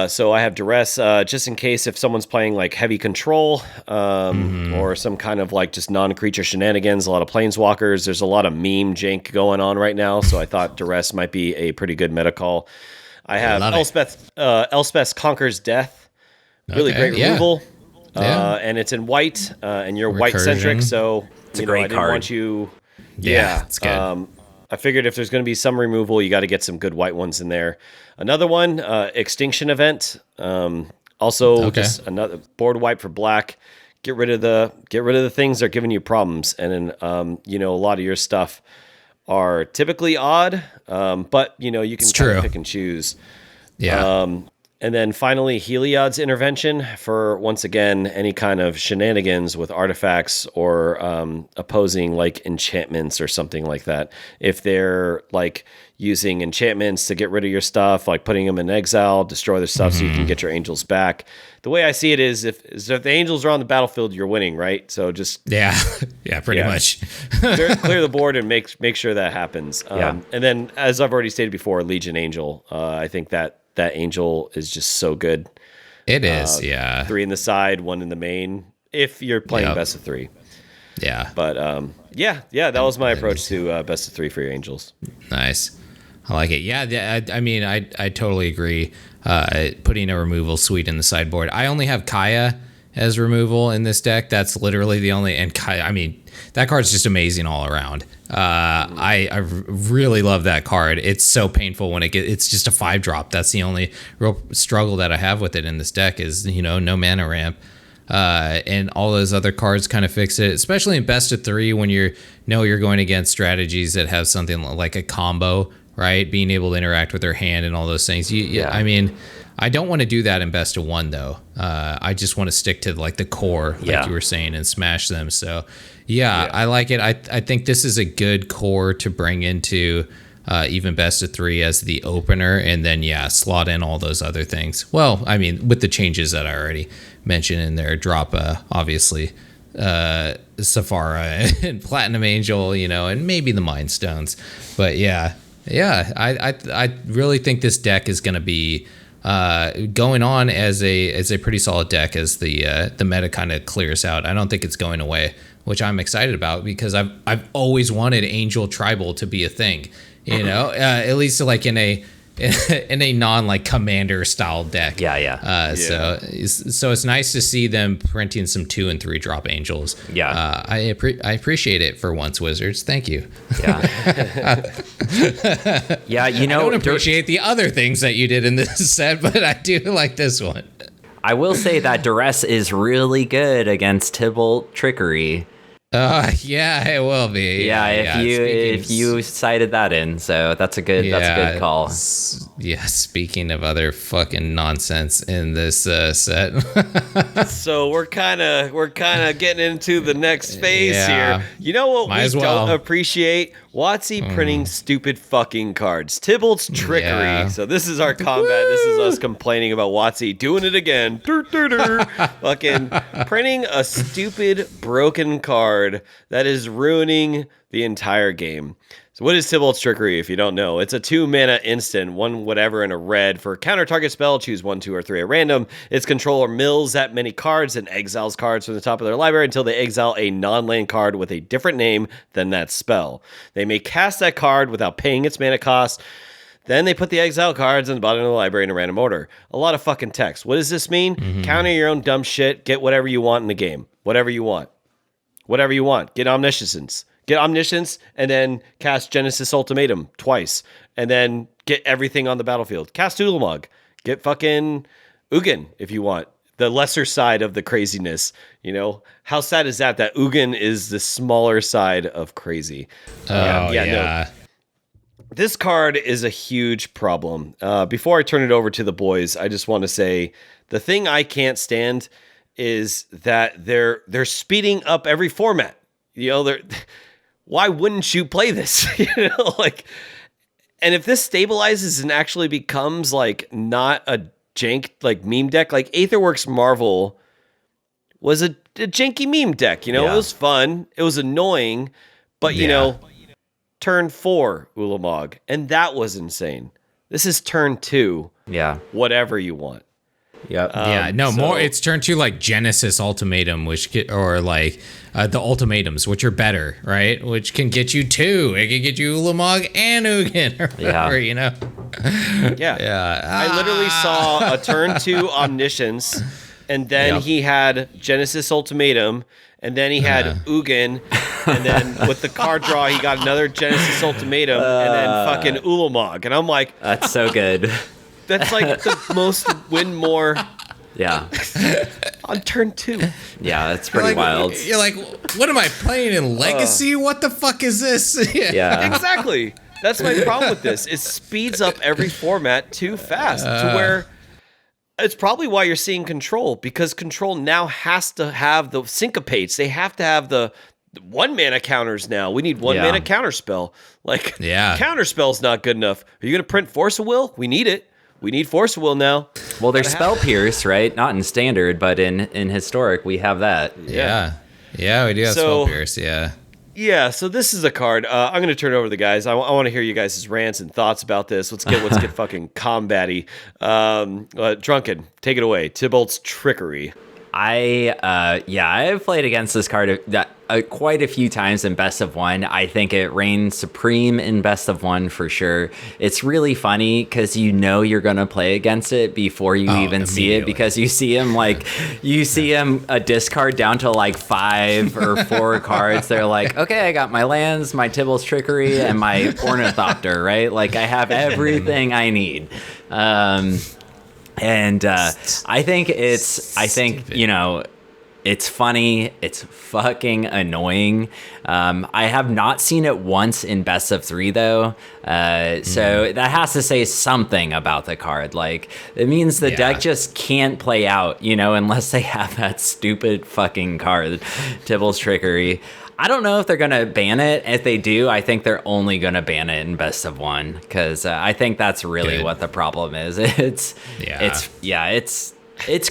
So I have Duress just in case if someone's playing like heavy control or some kind of like just non-creature shenanigans, a lot of planeswalkers. There's a lot of meme jank going on right now, so I thought Duress might be a pretty good meta call. I have Elspeth Conquers Death. Really great removal. And it's in white, and you're white-centric, so it's a great card. I didn't want you... Yeah, it's good. I figured if there's going to be some removal, you got to get some good white ones in there. Another one, Extinction Event. Just another board wipe for black. Get rid of the things that are giving you problems. And then a lot of your stuff are typically odd, but you can kind of pick and choose. Yeah. And then finally, Heliod's Intervention for, once again, any kind of shenanigans with artifacts or opposing like enchantments or something like that. If they're like using enchantments to get rid of your stuff, like putting them in exile, destroy their stuff so you can get your angels back. The way I see it is if the angels are on the battlefield, you're winning, right? So just... pretty much. clear the board and make sure that happens. And then, as I've already stated before, Legion Angel. I think that angel is just so good. It is, 3 in the side, 1 in the main, if you're playing best of 3. Yeah. But that was my approach to best of 3 for your angels. Nice. I like it. Yeah, I mean, I totally agree. Putting a removal suite in the sideboard. I only have Kaya as removal in this deck. That's literally the only, and Kaya, I mean, that card's just amazing all around. I really love that card. It's so painful when it's just a 5-drop. That's the only real struggle that I have with it in this deck is, no mana ramp. And all those other cards kind of fix it, especially in best of 3 when you're going against strategies that have something like a combo, right? Being able to interact with their hand and all those things. I mean, I don't want to do that in best of 1 though. I just want to stick to like the core, like you were saying, and smash them. So I like it. I think this is a good core to bring into even best of 3 as the opener, and then slot in all those other things. Well, I mean, with the changes that I already mentioned in there, drop obviously Safara and Platinum Angel, and maybe the Mind Stones. But I really think this deck is going to be going on as a pretty solid deck as the meta kind of clears out. I don't think it's going away, which I'm excited about because I've always wanted Angel Tribal to be a thing, at least like in a non like commander style deck. So it's nice to see them printing some 2 and 3 drop angels. I appreciate it for once, Wizards. Thank you. I don't appreciate the other things that you did in this set, but I do like this one. I will say that Duress is really good against Tibalt'sTrickery. It will be. If you cited that in, so that's a good call. Yeah, speaking of other fucking nonsense in this set. So we're kind of getting into the next phase here. You know what we don't appreciate? WotC printing stupid fucking cards. Tibalt'sTrickery. Yeah. So this is our combat. This is us complaining about WotC doing it again. Fucking printing a stupid broken card that is ruining the entire game. So what is Tibalt'sTrickery, if you don't know? It's a 2-mana instant, 1 whatever and a red. For a counter target spell, choose 1, 2, or 3 at random. Its controller mills that many cards and exiles cards from the top of their library until they exile a non-land card with a different name than that spell. They may cast that card without paying its mana cost. Then they put the exile cards in the bottom of the library in a random order. A lot of fucking text. What does this mean? Counter your own dumb shit. Get whatever you want in the game. Whatever you want. Whatever you want. Get Omniscience. Get Omniscience, and then cast Genesis Ultimatum twice. And then get everything on the battlefield. Cast Ulamog. Get fucking Ugin if you want. The lesser side of the craziness. You know? How sad is that Ugin is the smaller side of crazy? No. This card is a huge problem. Before I turn it over to the boys, I just want to say the thing I can't stand is that they're speeding up every format. You know, why wouldn't you play this? You know, like, and if this stabilizes and actually becomes like not a jank like meme deck, like Aetherworks Marvel was a janky meme deck. You know, It was fun, it was annoying, but you know, turn 4 Ulamog, and that was insane. This is turn 2. Yeah, whatever you want. Yep. More. It's turn 2 like Genesis Ultimatum, or like the Ultimatums, which are better, right? Which can get you 2. It can get you Ulamog and Ugin, or whatever, you know. I literally saw a turn 2 Omniscience, and then he had Genesis Ultimatum, and then he had Ugin, and then with the card draw, he got another Genesis Ultimatum, and then fucking Ulamog, and I'm like, that's so good. That's like the most win more. Yeah. On turn 2. Yeah, that's pretty wild. You're like, what am I playing in Legacy? What the fuck is this? Yeah. Exactly. That's my problem with this. It speeds up every format too fast to where it's probably why you're seeing Control, because Control now has to have the syncopates. They have to have the 1 mana counters now. We need 1 mana counter spell. Like, counter spell's not good enough. Are you going to print Force of Will? We need it. We need Force of Will now. Well, there's Spell Pierce, right? Not in Standard, but in Historic, we have that. Yeah, we do have Spell Pierce, Yeah, so this is a card. I'm going to turn it over to the guys. I want to hear you guys' rants and thoughts about this. Let's get fucking combat-y. Drunken, take it away. Tibalt'sTrickery. I've played against this card quite a few times in Best of 1. I think it reigns supreme in Best of 1 for sure. It's really funny because you know you're gonna play against it before you even see it, because you see him a discard down to like 5 or 4 cards. They're like, okay, I got my lands, my Tibalt'sTrickery, and my Ornithopter, right? Like I have everything I need. I think you know, it's funny. It's fucking annoying. I have not seen it once in Best of 3 though. So that has to say something about the card. Like, it means the deck just can't play out, you know, unless they have that stupid fucking card, Tibalt'sTrickery. I don't know if they're going to ban it. If they do, I think they're only going to ban it in Best of 1, because I think that's really what the problem is. It's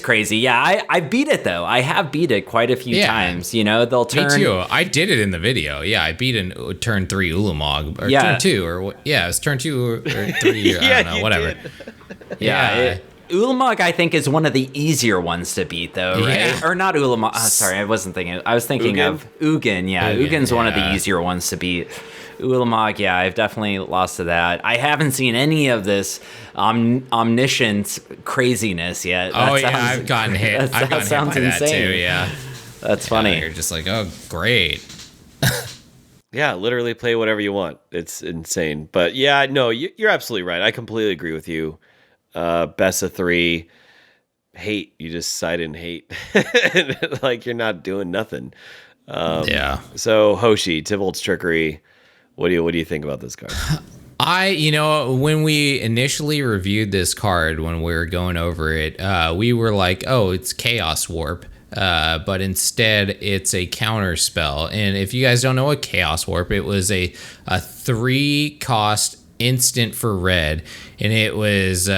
crazy. Yeah, I beat it, though. I have beat it quite a few times. You know, they'll turn... Me too. I did it in the video. Yeah, I beat in turn 3 Ulamog. Or turn 2. Or it was turn 2 or 3. I don't know, whatever. Ulamog, I think, is one of the easier ones to beat, though, right? Or not Ulamog. Sorry, I wasn't thinking. I was thinking of Ugin. Yeah, Ugin's one of the easier ones to beat. Ulamog, I've definitely lost to that. I haven't seen any of this omniscience craziness yet. I've gotten hit. I've gotten hit by that too, yeah. That's funny. You're just like, oh, great. Yeah, literally play whatever you want. It's insane. But yeah, no, you're absolutely right. I completely agree with you. Best of 3, hate. You just side in hate. Like you're not doing nothing. So Hoshi, Tibalt'sTrickery, what do you think about this card? When we initially reviewed this card, when we were going over it, we were like, oh, it's Chaos Warp. But instead, it's a counter spell. And if you guys don't know what Chaos Warp, it was a 3-cost instant for red. And it was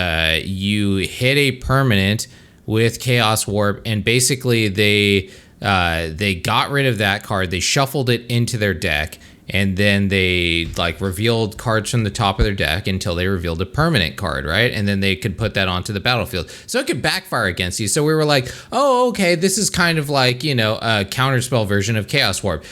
you hit a permanent with Chaos Warp, and basically they got rid of that card. They shuffled it into their deck. And then they revealed cards from the top of their deck until they revealed a permanent card, right? And then they could put that onto the battlefield. So it could backfire against you. So we were like, oh, okay, this is kind of like, a counterspell version of Chaos Warp.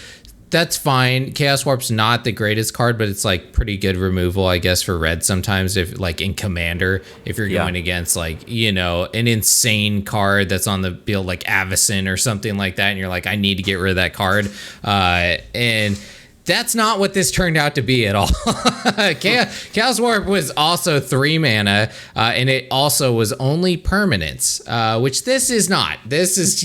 That's fine. Chaos Warp's not the greatest card, but it's pretty good removal, I guess, for red sometimes, if in Commander, if you're going against an insane card that's on the field like Avacyn or something like that, and you're like, I need to get rid of that card. And that's not what this turned out to be at all. Chaos Warp was also 3 mana, and it also was only permanents, which this is not. This is,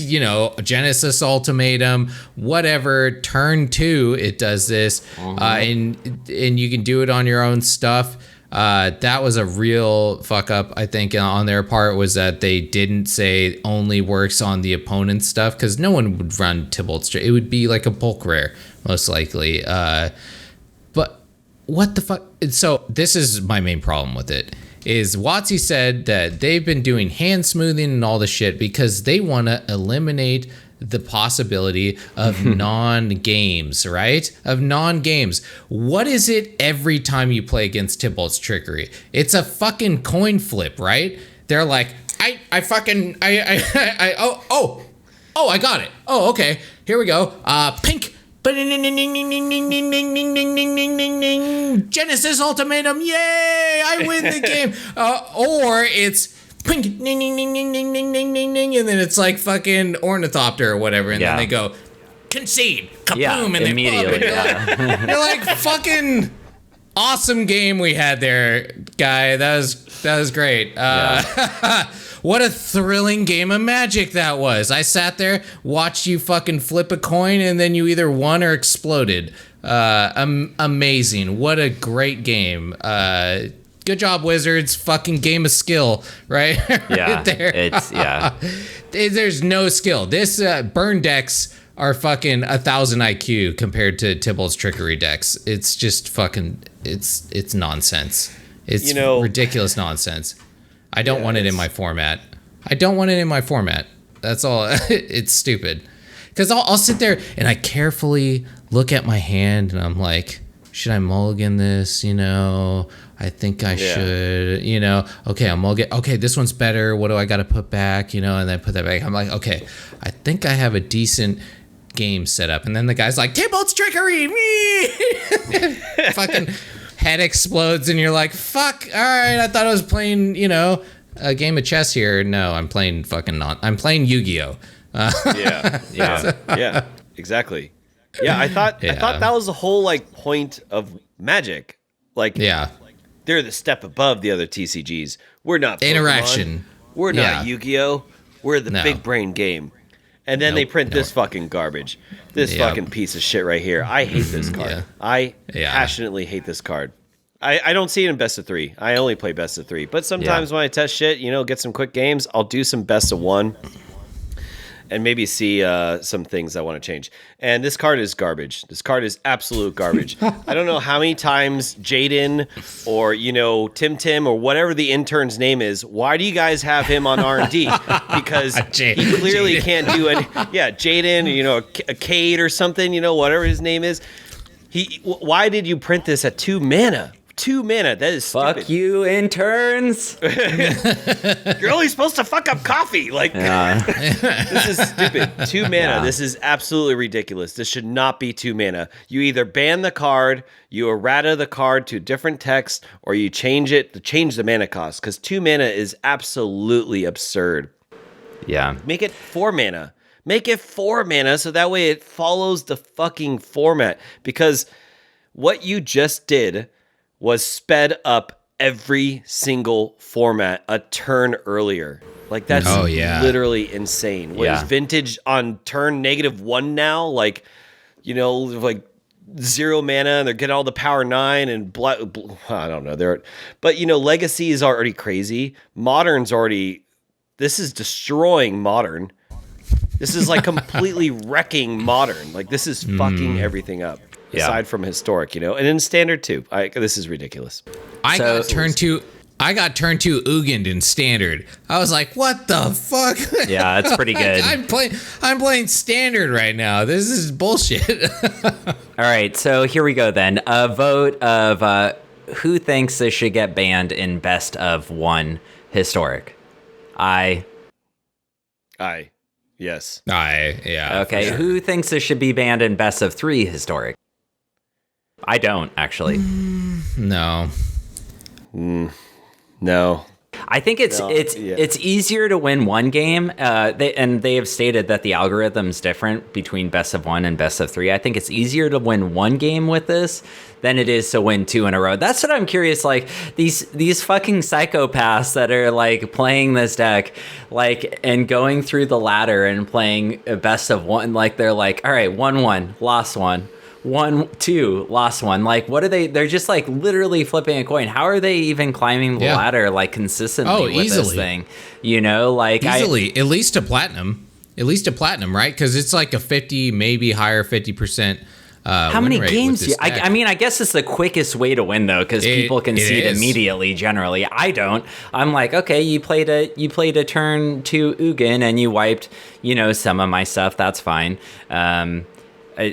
Genesis Ultimatum, whatever. Turn 2, it does this, and you can do it on your own stuff. That was a real fuck up, I think, on their part, was that they didn't say only works on the opponent's stuff, because no one would run Tibalt'sTrickery. It would be like a bulk rare, most likely. But what the fuck? So this is my main problem with it, is WotC said that they've been doing hand smoothing and all this shit because they want to eliminate the possibility of non-games, right? Of non-games. What is it every time you play against Tibalt'sTrickery? It's a fucking coin flip, right? They're like, I got it. Oh, okay. Here we go. Pink. Genesis Ultimatum. Yay! I win the game. Or it's pink, ding, ding, ding, ding, ding, ding, ding, ding, ding, and then it's like fucking Ornithopter or whatever, and then they go, concede, kaboom, and immediately, they you're like, fucking awesome game we had there, guy. That was great. What a thrilling game of Magic that was. I sat there, watched you fucking flip a coin, and then you either won or exploded. Amazing. What a great game. Good job, Wizards. Fucking game of skill, right? Yeah, there. There's no skill. This burn decks are fucking 1,000 IQ compared to Tibalt'sTrickery decks. It's just fucking, it's nonsense. It's ridiculous nonsense. I don't want it in my format. That's all. It's stupid. Because I'll sit there and I carefully look at my hand and I'm like, should I mulligan this? I think I should, okay, I'm mulligan. Okay, this one's better. What do I got to put back? And then put that back. I'm like, okay, I think I have a decent game set up. And then the guy's like, Tibalt'sTrickery, me! Fucking head explodes and you're like, fuck, all right, I thought I was playing, a game of chess here. No, I'm playing I'm playing Yu-Gi-Oh! Yeah, exactly. Yeah, I thought that was the whole point of Magic. They're the step above the other TCGs. We're not Pokemon. Interaction. We're not Yu-Gi-Oh! We're the big brain game. And then they print this fucking garbage. This fucking piece of shit right here. I hate this card. I passionately hate this card. I don't see it in best of 3. I only play best of 3. But sometimes when I test shit, get some quick games, I'll do some best of 1. And maybe see some things I want to change. And this card is garbage. This card is absolute garbage. I don't know how many times Jaden or, Tim or whatever the intern's name is, why do you guys have him on R&D? Because he clearly can't do any... Yeah, Jaden, a Cade or something, whatever his name is. Why did you print this at 2 mana? 2 mana, that is stupid. Fuck you, interns. You're only supposed to fuck up coffee. This is stupid. 2 mana, this is absolutely ridiculous. This should not be 2 mana. You either ban the card, you errata the card to different text, or you change it to change the mana cost, because 2 mana is absolutely absurd. Yeah. Make it 4 mana. Make it 4 mana so that way it follows the fucking format, because what you just did was sped up every single format a turn earlier. That's literally insane. What is Vintage on turn -1 now? zero mana and they're getting all the power 9 and I don't know. But Legacy is already crazy. Modern's already. This is destroying Modern. This is like completely wrecking Modern. Like this is fucking everything up. Aside from Historic, and in Standard too. This is ridiculous. I got turned to Ugin in Standard. I was like, what the fuck? Yeah, it's pretty good. I'm playing Standard right now. This is bullshit. All right, so here we go then. A vote of who thinks this should get banned in best of 1 Historic. Yes. Yeah. Okay, sure. Who thinks this should be banned in best of 3 Historic? I don't, actually. No. No. I think it's easier to win one game. They have stated that the algorithm's different between best of 1 and best of 3. I think it's easier to win one game with this than it is to win 2 in a row. That's what I'm curious. Like these fucking psychopaths that are like playing this deck, like and going through the ladder and playing a best of 1. Like they're like, all right, 1-1, lost 1. 1-2, lost 1. Like, what are they? They're just like literally flipping a coin. How are they even climbing the ladder like consistently with this thing? Like easily, at least to platinum, right? Because it's like a 50, maybe higher 50%. How many games? I mean, I guess it's the quickest way to win though, because people can see it immediately. Generally, I don't. I'm like, okay, you played a turn 2 Ugin and you wiped, some of my stuff. That's fine.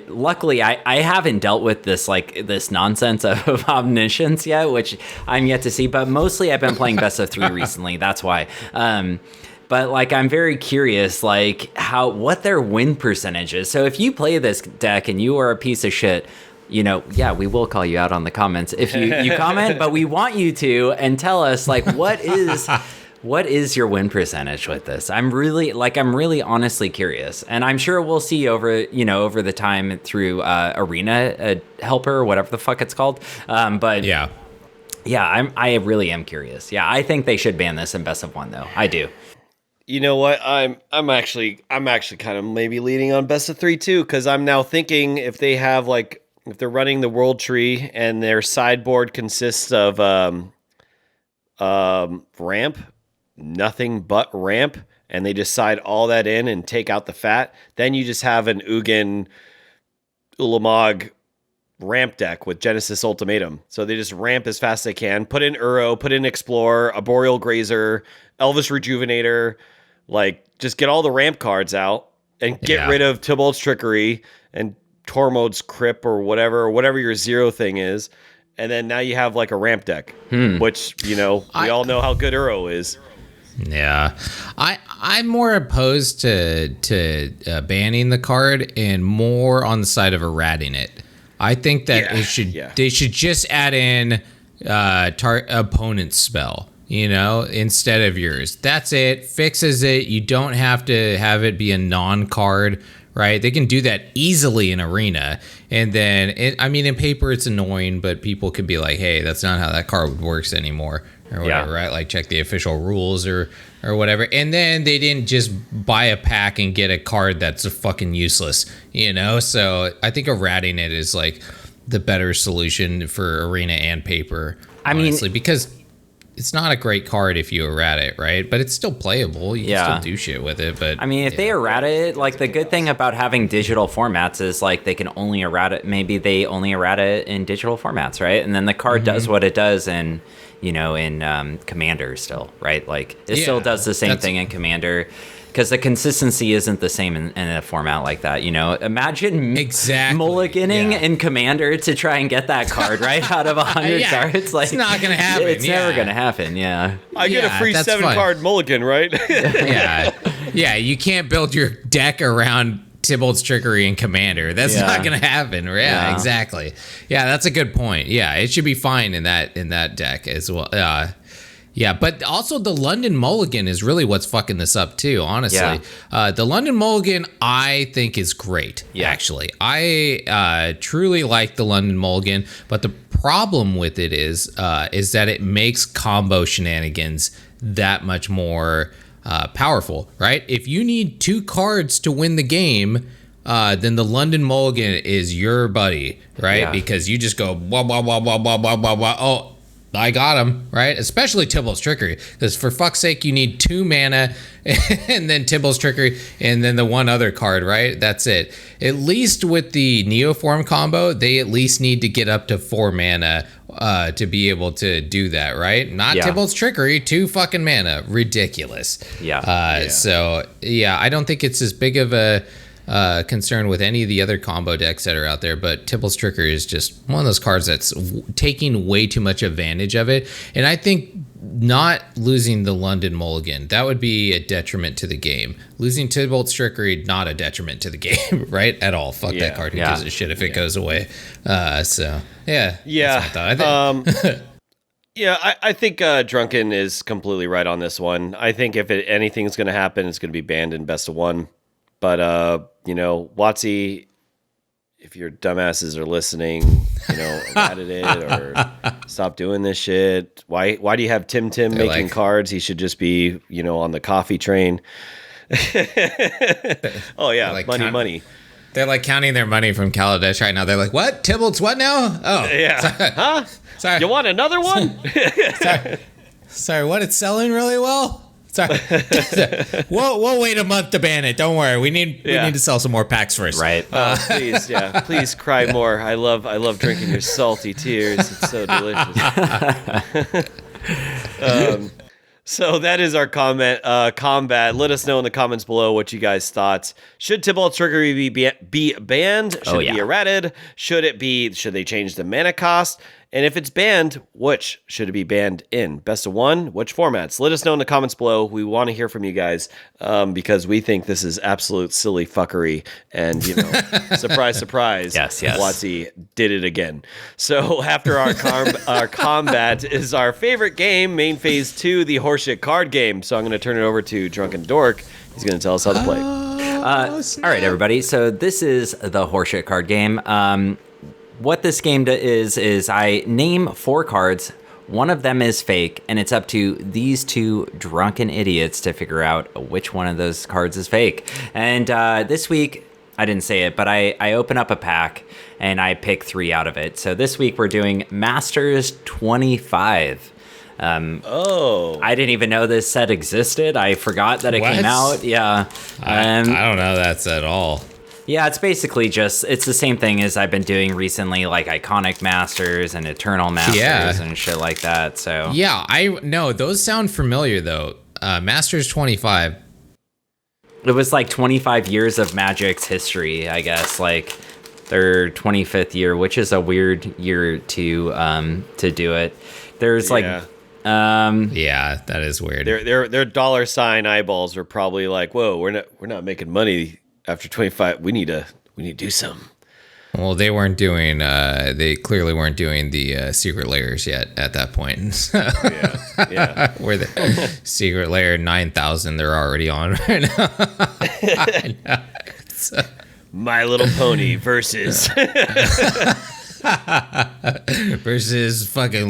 Luckily, I haven't dealt with this nonsense of omniscience yet, which I'm yet to see. But mostly, I've been playing best of 3 recently. That's why. But like, I'm very curious, like what their win percentage is. So if you play this deck and you are a piece of shit, we will call you out on the comments if you comment. But we want you to and tell us like what is your win percentage with this? I'm really honestly curious, and I'm sure we'll see over the time through Arena Helper or whatever the fuck it's called. But I really am curious. Yeah, I think they should ban this in best of 1 though. I do. You know what? I'm actually kind of maybe leaning on best of 3 too, because I'm now thinking if they're running the World Tree and their sideboard consists of ramp. Nothing but ramp, and they just side all that in and take out the fat, then you just have an Ugin Ulamog ramp deck with Genesis Ultimatum. So they just ramp as fast as they can, put in Uro, put in Explorer, a Boreal Grazer, Elvish Rejuvenator, like just get all the ramp cards out and get rid of Tibalt'sTrickery and Tormod's Crip or whatever your 0 thing is. And then now you have like a ramp deck, which, we all know how good Uro is. Yeah, I'm more opposed to banning the card and more on the side of errating it. I think that they should just add in opponent's spell, instead of yours. That's it. Fixes it. You don't have to have it be a non-card, right? They can do that easily in Arena. And then, in paper it's annoying, but people could be like, hey, that's not how that card works anymore. Or whatever, right? Like check the official rules or whatever. And then they didn't just buy a pack and get a card that's fucking useless, So I think errating it is like the better solution for Arena and paper, honestly, because it's not a great card if you errata it, right? But it's still playable. You can still do shit with it. But if they errata it, like the good thing about having digital formats is like they can only errata it. Maybe they only errata it in digital formats, right? And then the card does what it does in Commander still, right? Like it still does the same thing in Commander. Because the consistency isn't the same in a format like that, Imagine mulliganing in Commander to try and get that card right out of 100 cards. Like, it's not gonna happen. It's never gonna happen. Yeah. I get a free 7-card mulligan, right? Yeah. You can't build your deck around Tibalt'sTrickery and Commander. That's not gonna happen. Yeah, exactly. Yeah, that's a good point. Yeah, it should be fine in that deck as well. Yeah, but also the London Mulligan is really what's fucking this up too, honestly. Yeah. The London Mulligan, I think, is great, actually. I truly like the London Mulligan, but the problem with it is that it makes combo shenanigans that much more powerful, right? If you need 2 cards to win the game, then the London Mulligan is your buddy, right? Yeah. Because you just go blah blah blah blah blah blah blah blah. Oh, I got him, right? Especially Tibalt's Trickery, because for fuck's sake, you need 2 mana, and then Tibalt's Trickery, and then the one other card, right? That's it. At least with the Neoform combo, they at least need to get up to 4 mana to be able to do that, right? Not Tibalt's Trickery, 2 fucking mana. Ridiculous. Yeah. So, yeah, I don't think it's as big of a concern with any of the other combo decks that are out there, but Tibalt's Trickery is just one of those cards that's taking way too much advantage of it. And I think not losing the London Mulligan, that would be a detriment to the game. Losing Tibalt's Trickery, not a detriment to the game, right? At all. Fuck that card. Who gives a shit if it goes away? So, yeah. I think Drunken is completely right on this one. I think if anything's going to happen, it's going to be banned in best of 1. But, WotC, if your dumbasses are listening, edit it or stop doing this shit. Why do you have Tim making cards? He should just be, on the coffee train. Oh, yeah, money. They're like counting their money from Kaladesh right now. They're like, what? Tibalt's what now? Oh. Yeah. Sorry. Huh? Sorry. You want another one? Sorry, what? It's selling really well? Sorry. We'll wait a month to ban it. Don't worry. We need to sell some more packs first. Right. Please cry more. I love drinking your salty tears. It's so delicious. So that is our combat. Let us know in the comments below what you guys thought. Should Tibalt's Trickery be banned? Should it be errated? Should they change the mana cost? And if it's banned, which should it be banned in? Best of 1? Which formats? Let us know in the comments below. We want to hear from you guys because we think this is absolute silly fuckery. And, surprise, surprise. Yes. WotC did it again. So after our combat is our favorite game, main phase 2, the horseshit card game. So I'm going to turn it over to Drunken Dork. He's going to tell us how to play. All right, everybody. So this is the horseshit card game. What this game is I name 4 cards. One of them is fake, and it's up to these 2 drunken idiots to figure out which one of those cards is fake. And this week, I didn't say it, but I open up a pack, and I pick 3 out of it. So this week, we're doing Masters 25. I didn't even know this set existed. I forgot that it came out. Yeah. I don't know that set at all. Yeah, it's basically it's the same thing as I've been doing recently, like Iconic Masters and Eternal Masters and shit like that. So yeah, I know those sound familiar though. Masters 25. It was like 25 years of Magic's history, I guess, like their 25th year, which is a weird year to do it. There's yeah, that is weird. Their dollar sign eyeballs are probably like, whoa, we're not making money. After 25, we need to do something. Well, they weren't doing. They clearly weren't doing the secret layers yet at that point. Yeah. Where the secret layer 9,000 they're already on right now. I know. My Little Pony versus fucking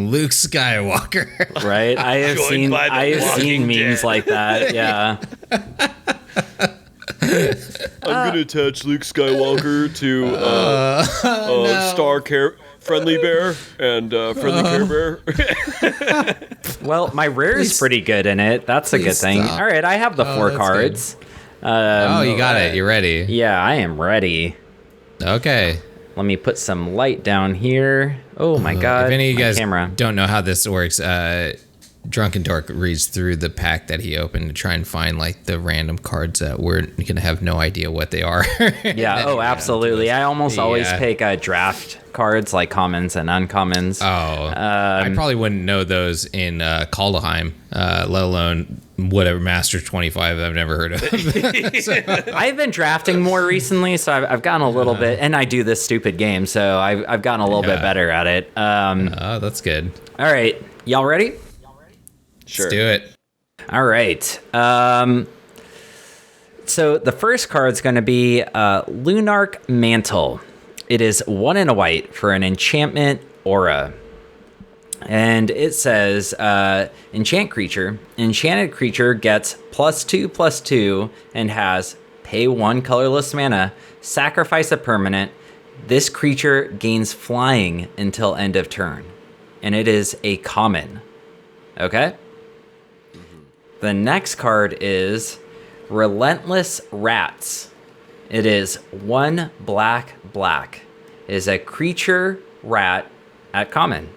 Luke Skywalker. Right. I have seen memes like that. Yeah. I'm gonna attach Luke Skywalker to Star Friendly Bear and Friendly Care Bear. Well, my rare is pretty good in it. That's a good thing. All right, I have the 4 cards. You got it. You're ready. Yeah, I am ready. Okay. Let me put some light down here. Oh my god! If any of you guys don't know how this works, Drunken Dork reads through the pack that he opened to try and find like the random cards that we're gonna have no idea what they are. Yeah. Oh, absolutely. I almost always pick draft cards like commons and uncommons. I probably wouldn't know those in Kaldheim, let alone whatever Masters 25 I've never heard of. I've been drafting more recently, so I've gotten a little bit, and I do this stupid game, so I've gotten a little bit better at it. That's good. All right, y'all ready? Sure. Let's do it. All right. So the first card's going to be Lunarch Mantle. It is 1 and a white for an enchantment aura. And it says, enchant creature. Enchanted creature gets +2/+2 and has pay 1 colorless mana, sacrifice a permanent. This creature gains flying until end of turn. And it is a common. Okay? The next card is Relentless Rats. It is 1 black. It is a creature rat at common.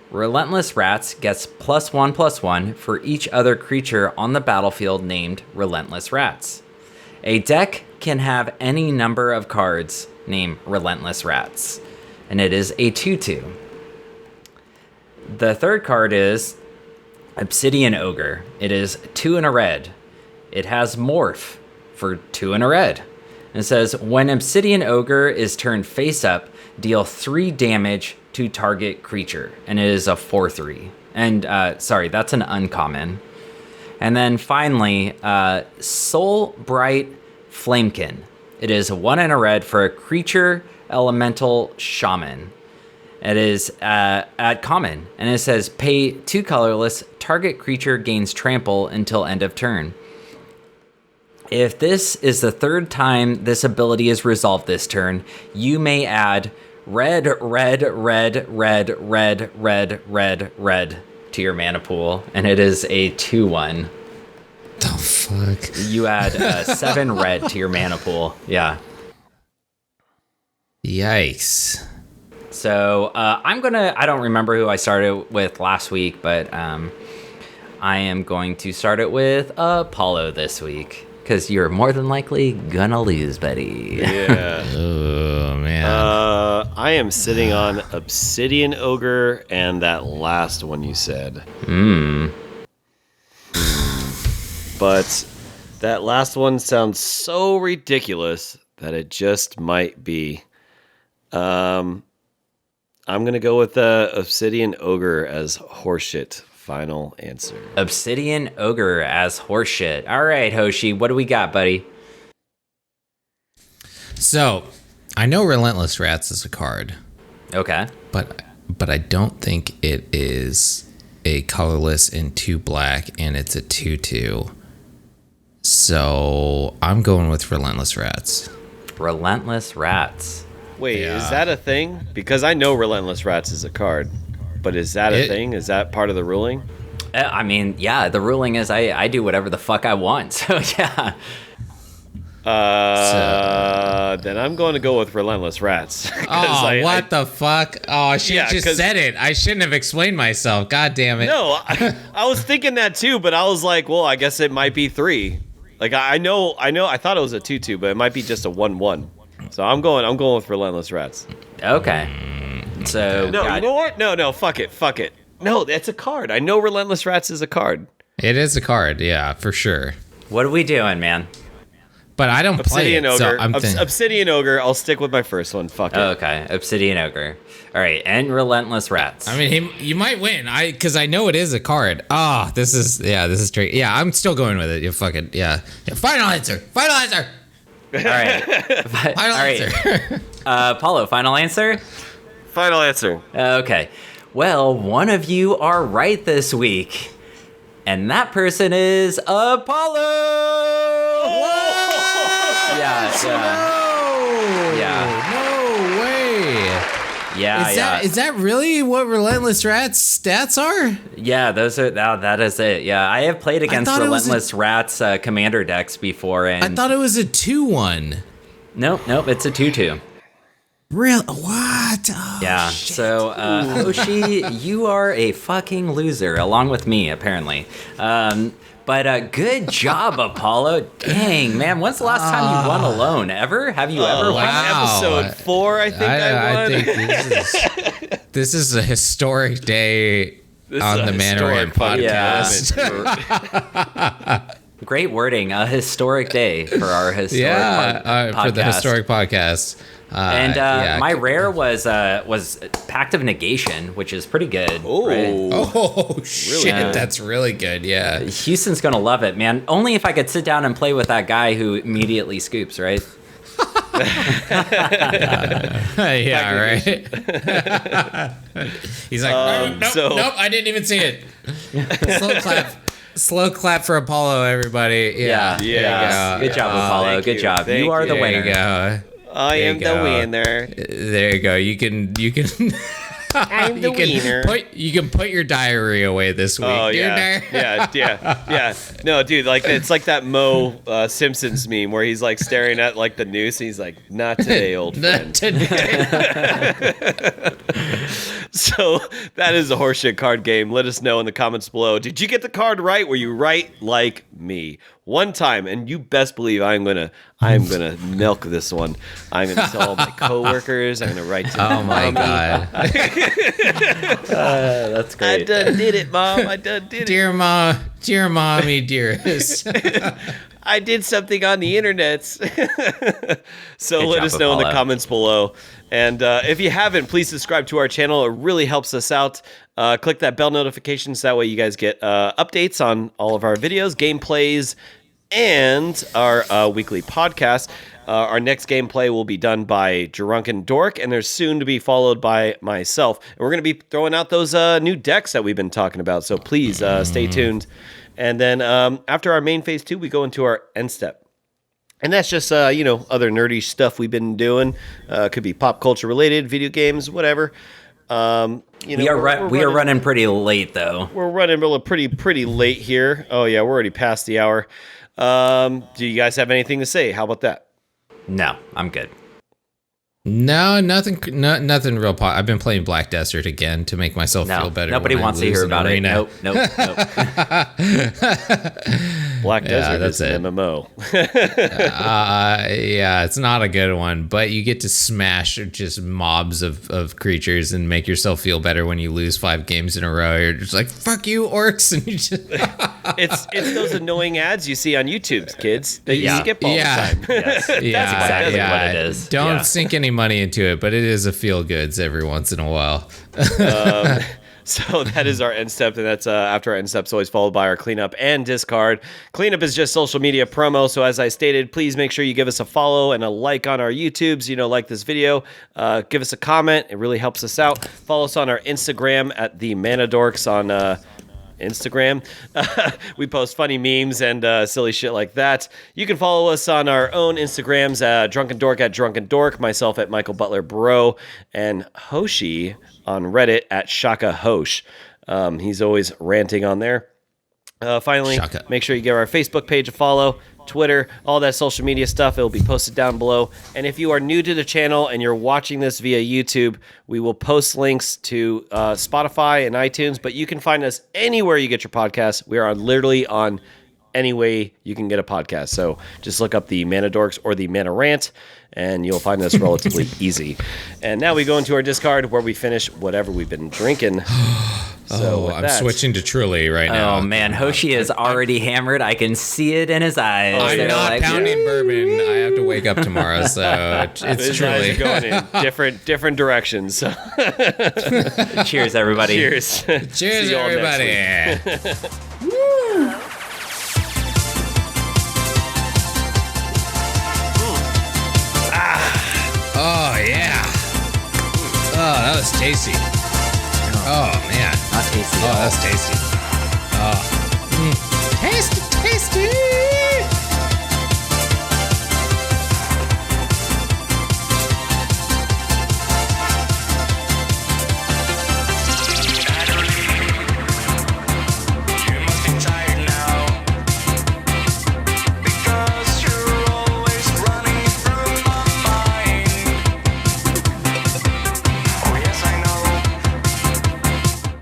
Relentless Rats gets +1/+1 for each other creature on the battlefield named Relentless Rats. A deck can have any number of cards named Relentless Rats, and it is a 2/2. The third card is Obsidian Ogre. It is 2 and a red. It has Morph for 2 and a red. And it says, when Obsidian Ogre is turned face up, deal 3 damage to target creature. And it is a 4/3. And, sorry, that's an uncommon. And then finally, Soul Bright Flamekin. It is 1 and a red for a creature elemental shaman. It is at common. And it says, pay 2 colorless, target creature gains trample until end of turn. If this is the 3rd time this ability is resolved this turn, you may add red to your mana pool, and it is a 2/1. The fuck? You add 7 red to your mana pool. Yeah. Yikes. So I don't remember who I started with last week, but I am going to start it with Apollo this week. Because you're more than likely gonna lose, buddy. Yeah. Oh, man. I am sitting on Obsidian Ogre and that last one you said. But that last one sounds so ridiculous that it just might be. I'm going to go with Obsidian Ogre as horseshit. Final answer. Obsidian Ogre as horseshit. All right, Hoshi, what do we got, buddy? So, I know Relentless Rats is a card. Okay. But I don't think it is a colorless in 2 black, and it's a 2/2. So, I'm going with Relentless Rats. Relentless Rats. Wait, Yeah. Is that a thing? Because I know Relentless Rats is a card. But is that a thing? Is that part of the ruling? I mean, yeah, the ruling is I do whatever the fuck I want. So, yeah. Then I'm going to go with Relentless Rats. Oh, what the fuck? Oh, I should have just said it. I shouldn't have explained myself. God damn it. No, I was thinking that too, but I was like, well, I guess it might be 3. Like, I know, I thought it was a 2/2, but it might be just a 1/1. So I'm going with Relentless Rats. Okay. So no, you know what? No, fuck it. No, that's a card. I know Relentless Rats is a card. It is a card, yeah, for sure. What are we doing, man? But I don't Obsidian play it, Ogre. so I'm Obsidian Ogre. I'll stick with my first one. Fuck it. Okay, Obsidian Ogre. All right, and Relentless Rats. I mean, you might win. Because I know it is a card. This is straight. Yeah, I'm still going with it. You fucking Final answer. All right. Final answer. Paulo, final answer? Final answer. Okay. Well, one of you are right this week. And that person is Apollo! What? Yeah. No way. Yeah, Is that really what Relentless Rats stats are? Yeah, that is it. Yeah, I have played against Relentless Rats commander decks before, and I thought it was a 2/1. Nope, it's a 2/2. Real? What? Oh, yeah. shit. So, Hoshi, you are a fucking loser, along with me, apparently. But good job, Apollo. Dang, man. When's the last time you won alone? Ever? Have you ever won? Episode 4, I think I won. I think this is a historic day on the Mana Rant podcast. Yeah. Great wording. A historic day for our historic podcast. For the historic podcast. My rare was Pact of Negation, which is pretty good. Oh, right? Oh shit, good. That's really good. Yeah, Houston's gonna love it, man. Only if I could sit down and play with that guy who immediately scoops, right? Yeah, right. He's like, nope, I didn't even see it. Slow clap. Slow clap for Apollo, everybody. Yeah. Good job, Apollo. Good job. You are the winner. There you go. I am the winner. There you go. You can. I'm the winner. You can put your diary away this week. Oh yeah. No, dude, like it's like that Mo Simpsons meme where he's like staring at like the noose and he's like, "Not today, old friend." Not today. So that is a horseshit card game. Let us know in the comments below. Did you get the card right? Were you right like me? One time, and you best believe I'm gonna milk this one. I'm gonna tell all my coworkers. I'm gonna write to Oh my god. That's great. I done did it, Mom. I done did it. Dear mommy, dearest. I did something on the internet. So let us know in the comments below. And if you haven't, please subscribe to our channel. It really helps us out. Click that bell notifications. That way you guys get updates on all of our videos, gameplays, and our weekly podcast. Our next gameplay will be done by Drunken Dork, and there's soon to be followed by myself. And we're going to be throwing out those new decks that we've been talking about. So please stay tuned. And then after our main phase 2, we go into our end step. And that's just, other nerdy stuff we've been doing. Could be pop culture related, video games, whatever. We are running pretty late, though. We're running pretty late here. Oh, yeah, we're already past the hour. Do you guys have anything to say? How about that? No, I'm good. No, nothing real. I've been playing Black Desert again to make myself feel better. Nobody wants to hear about it. Nope. Black Desert is an MMO. Yeah, it's not a good one, but you get to smash just mobs of creatures and make yourself feel better when you lose 5 games in a row. You're just like, fuck you, orcs. And you just it's those annoying ads you see on YouTube, kids, that you skip all the time. Yes. That's exactly what it is. Don't sink any money into it, but it is a feel goods every once in a while. So that is our end step, and that's after our end step's always followed by our cleanup and discard. Cleanup is just social media promo, so as I stated, please make sure you give us a follow and a like on our YouTubes, like this video. Give us a comment, it really helps us out. Follow us on our Instagram at the Mana Dorks on Instagram. We post funny memes and silly shit like that. You can follow us on our own Instagrams, Drunken Dork at Drunken Dork, myself at Michael Butler Bro, and Hoshi on Reddit at Shaka Hosh. He's always ranting on there. Finally, Shaka. Make sure you give our Facebook page a follow, Twitter, all that social media stuff. It'll be posted down below. And if you are new to the channel and you're watching this via YouTube, we will post links to Spotify and iTunes, but you can find us anywhere you get your podcasts. We are literally on any way you can get a podcast. So just look up the Mana Dorks or the Mana Rant, and you'll find us relatively easy. And now we go into our discard where we finish whatever we've been drinking. So I'm switching to Truly right now. Oh man, Hoshi is already hammered. I can see it in his eyes. I'm not pounding bourbon. I have to wake up tomorrow, so it's Truly. Going in different directions. So. Cheers, everybody. Cheers. Cheers, everybody. Oh yeah. Oh, that was tasty. Oh man. Not tasty. Oh, that's tasty. Oh. Tasty, tasty.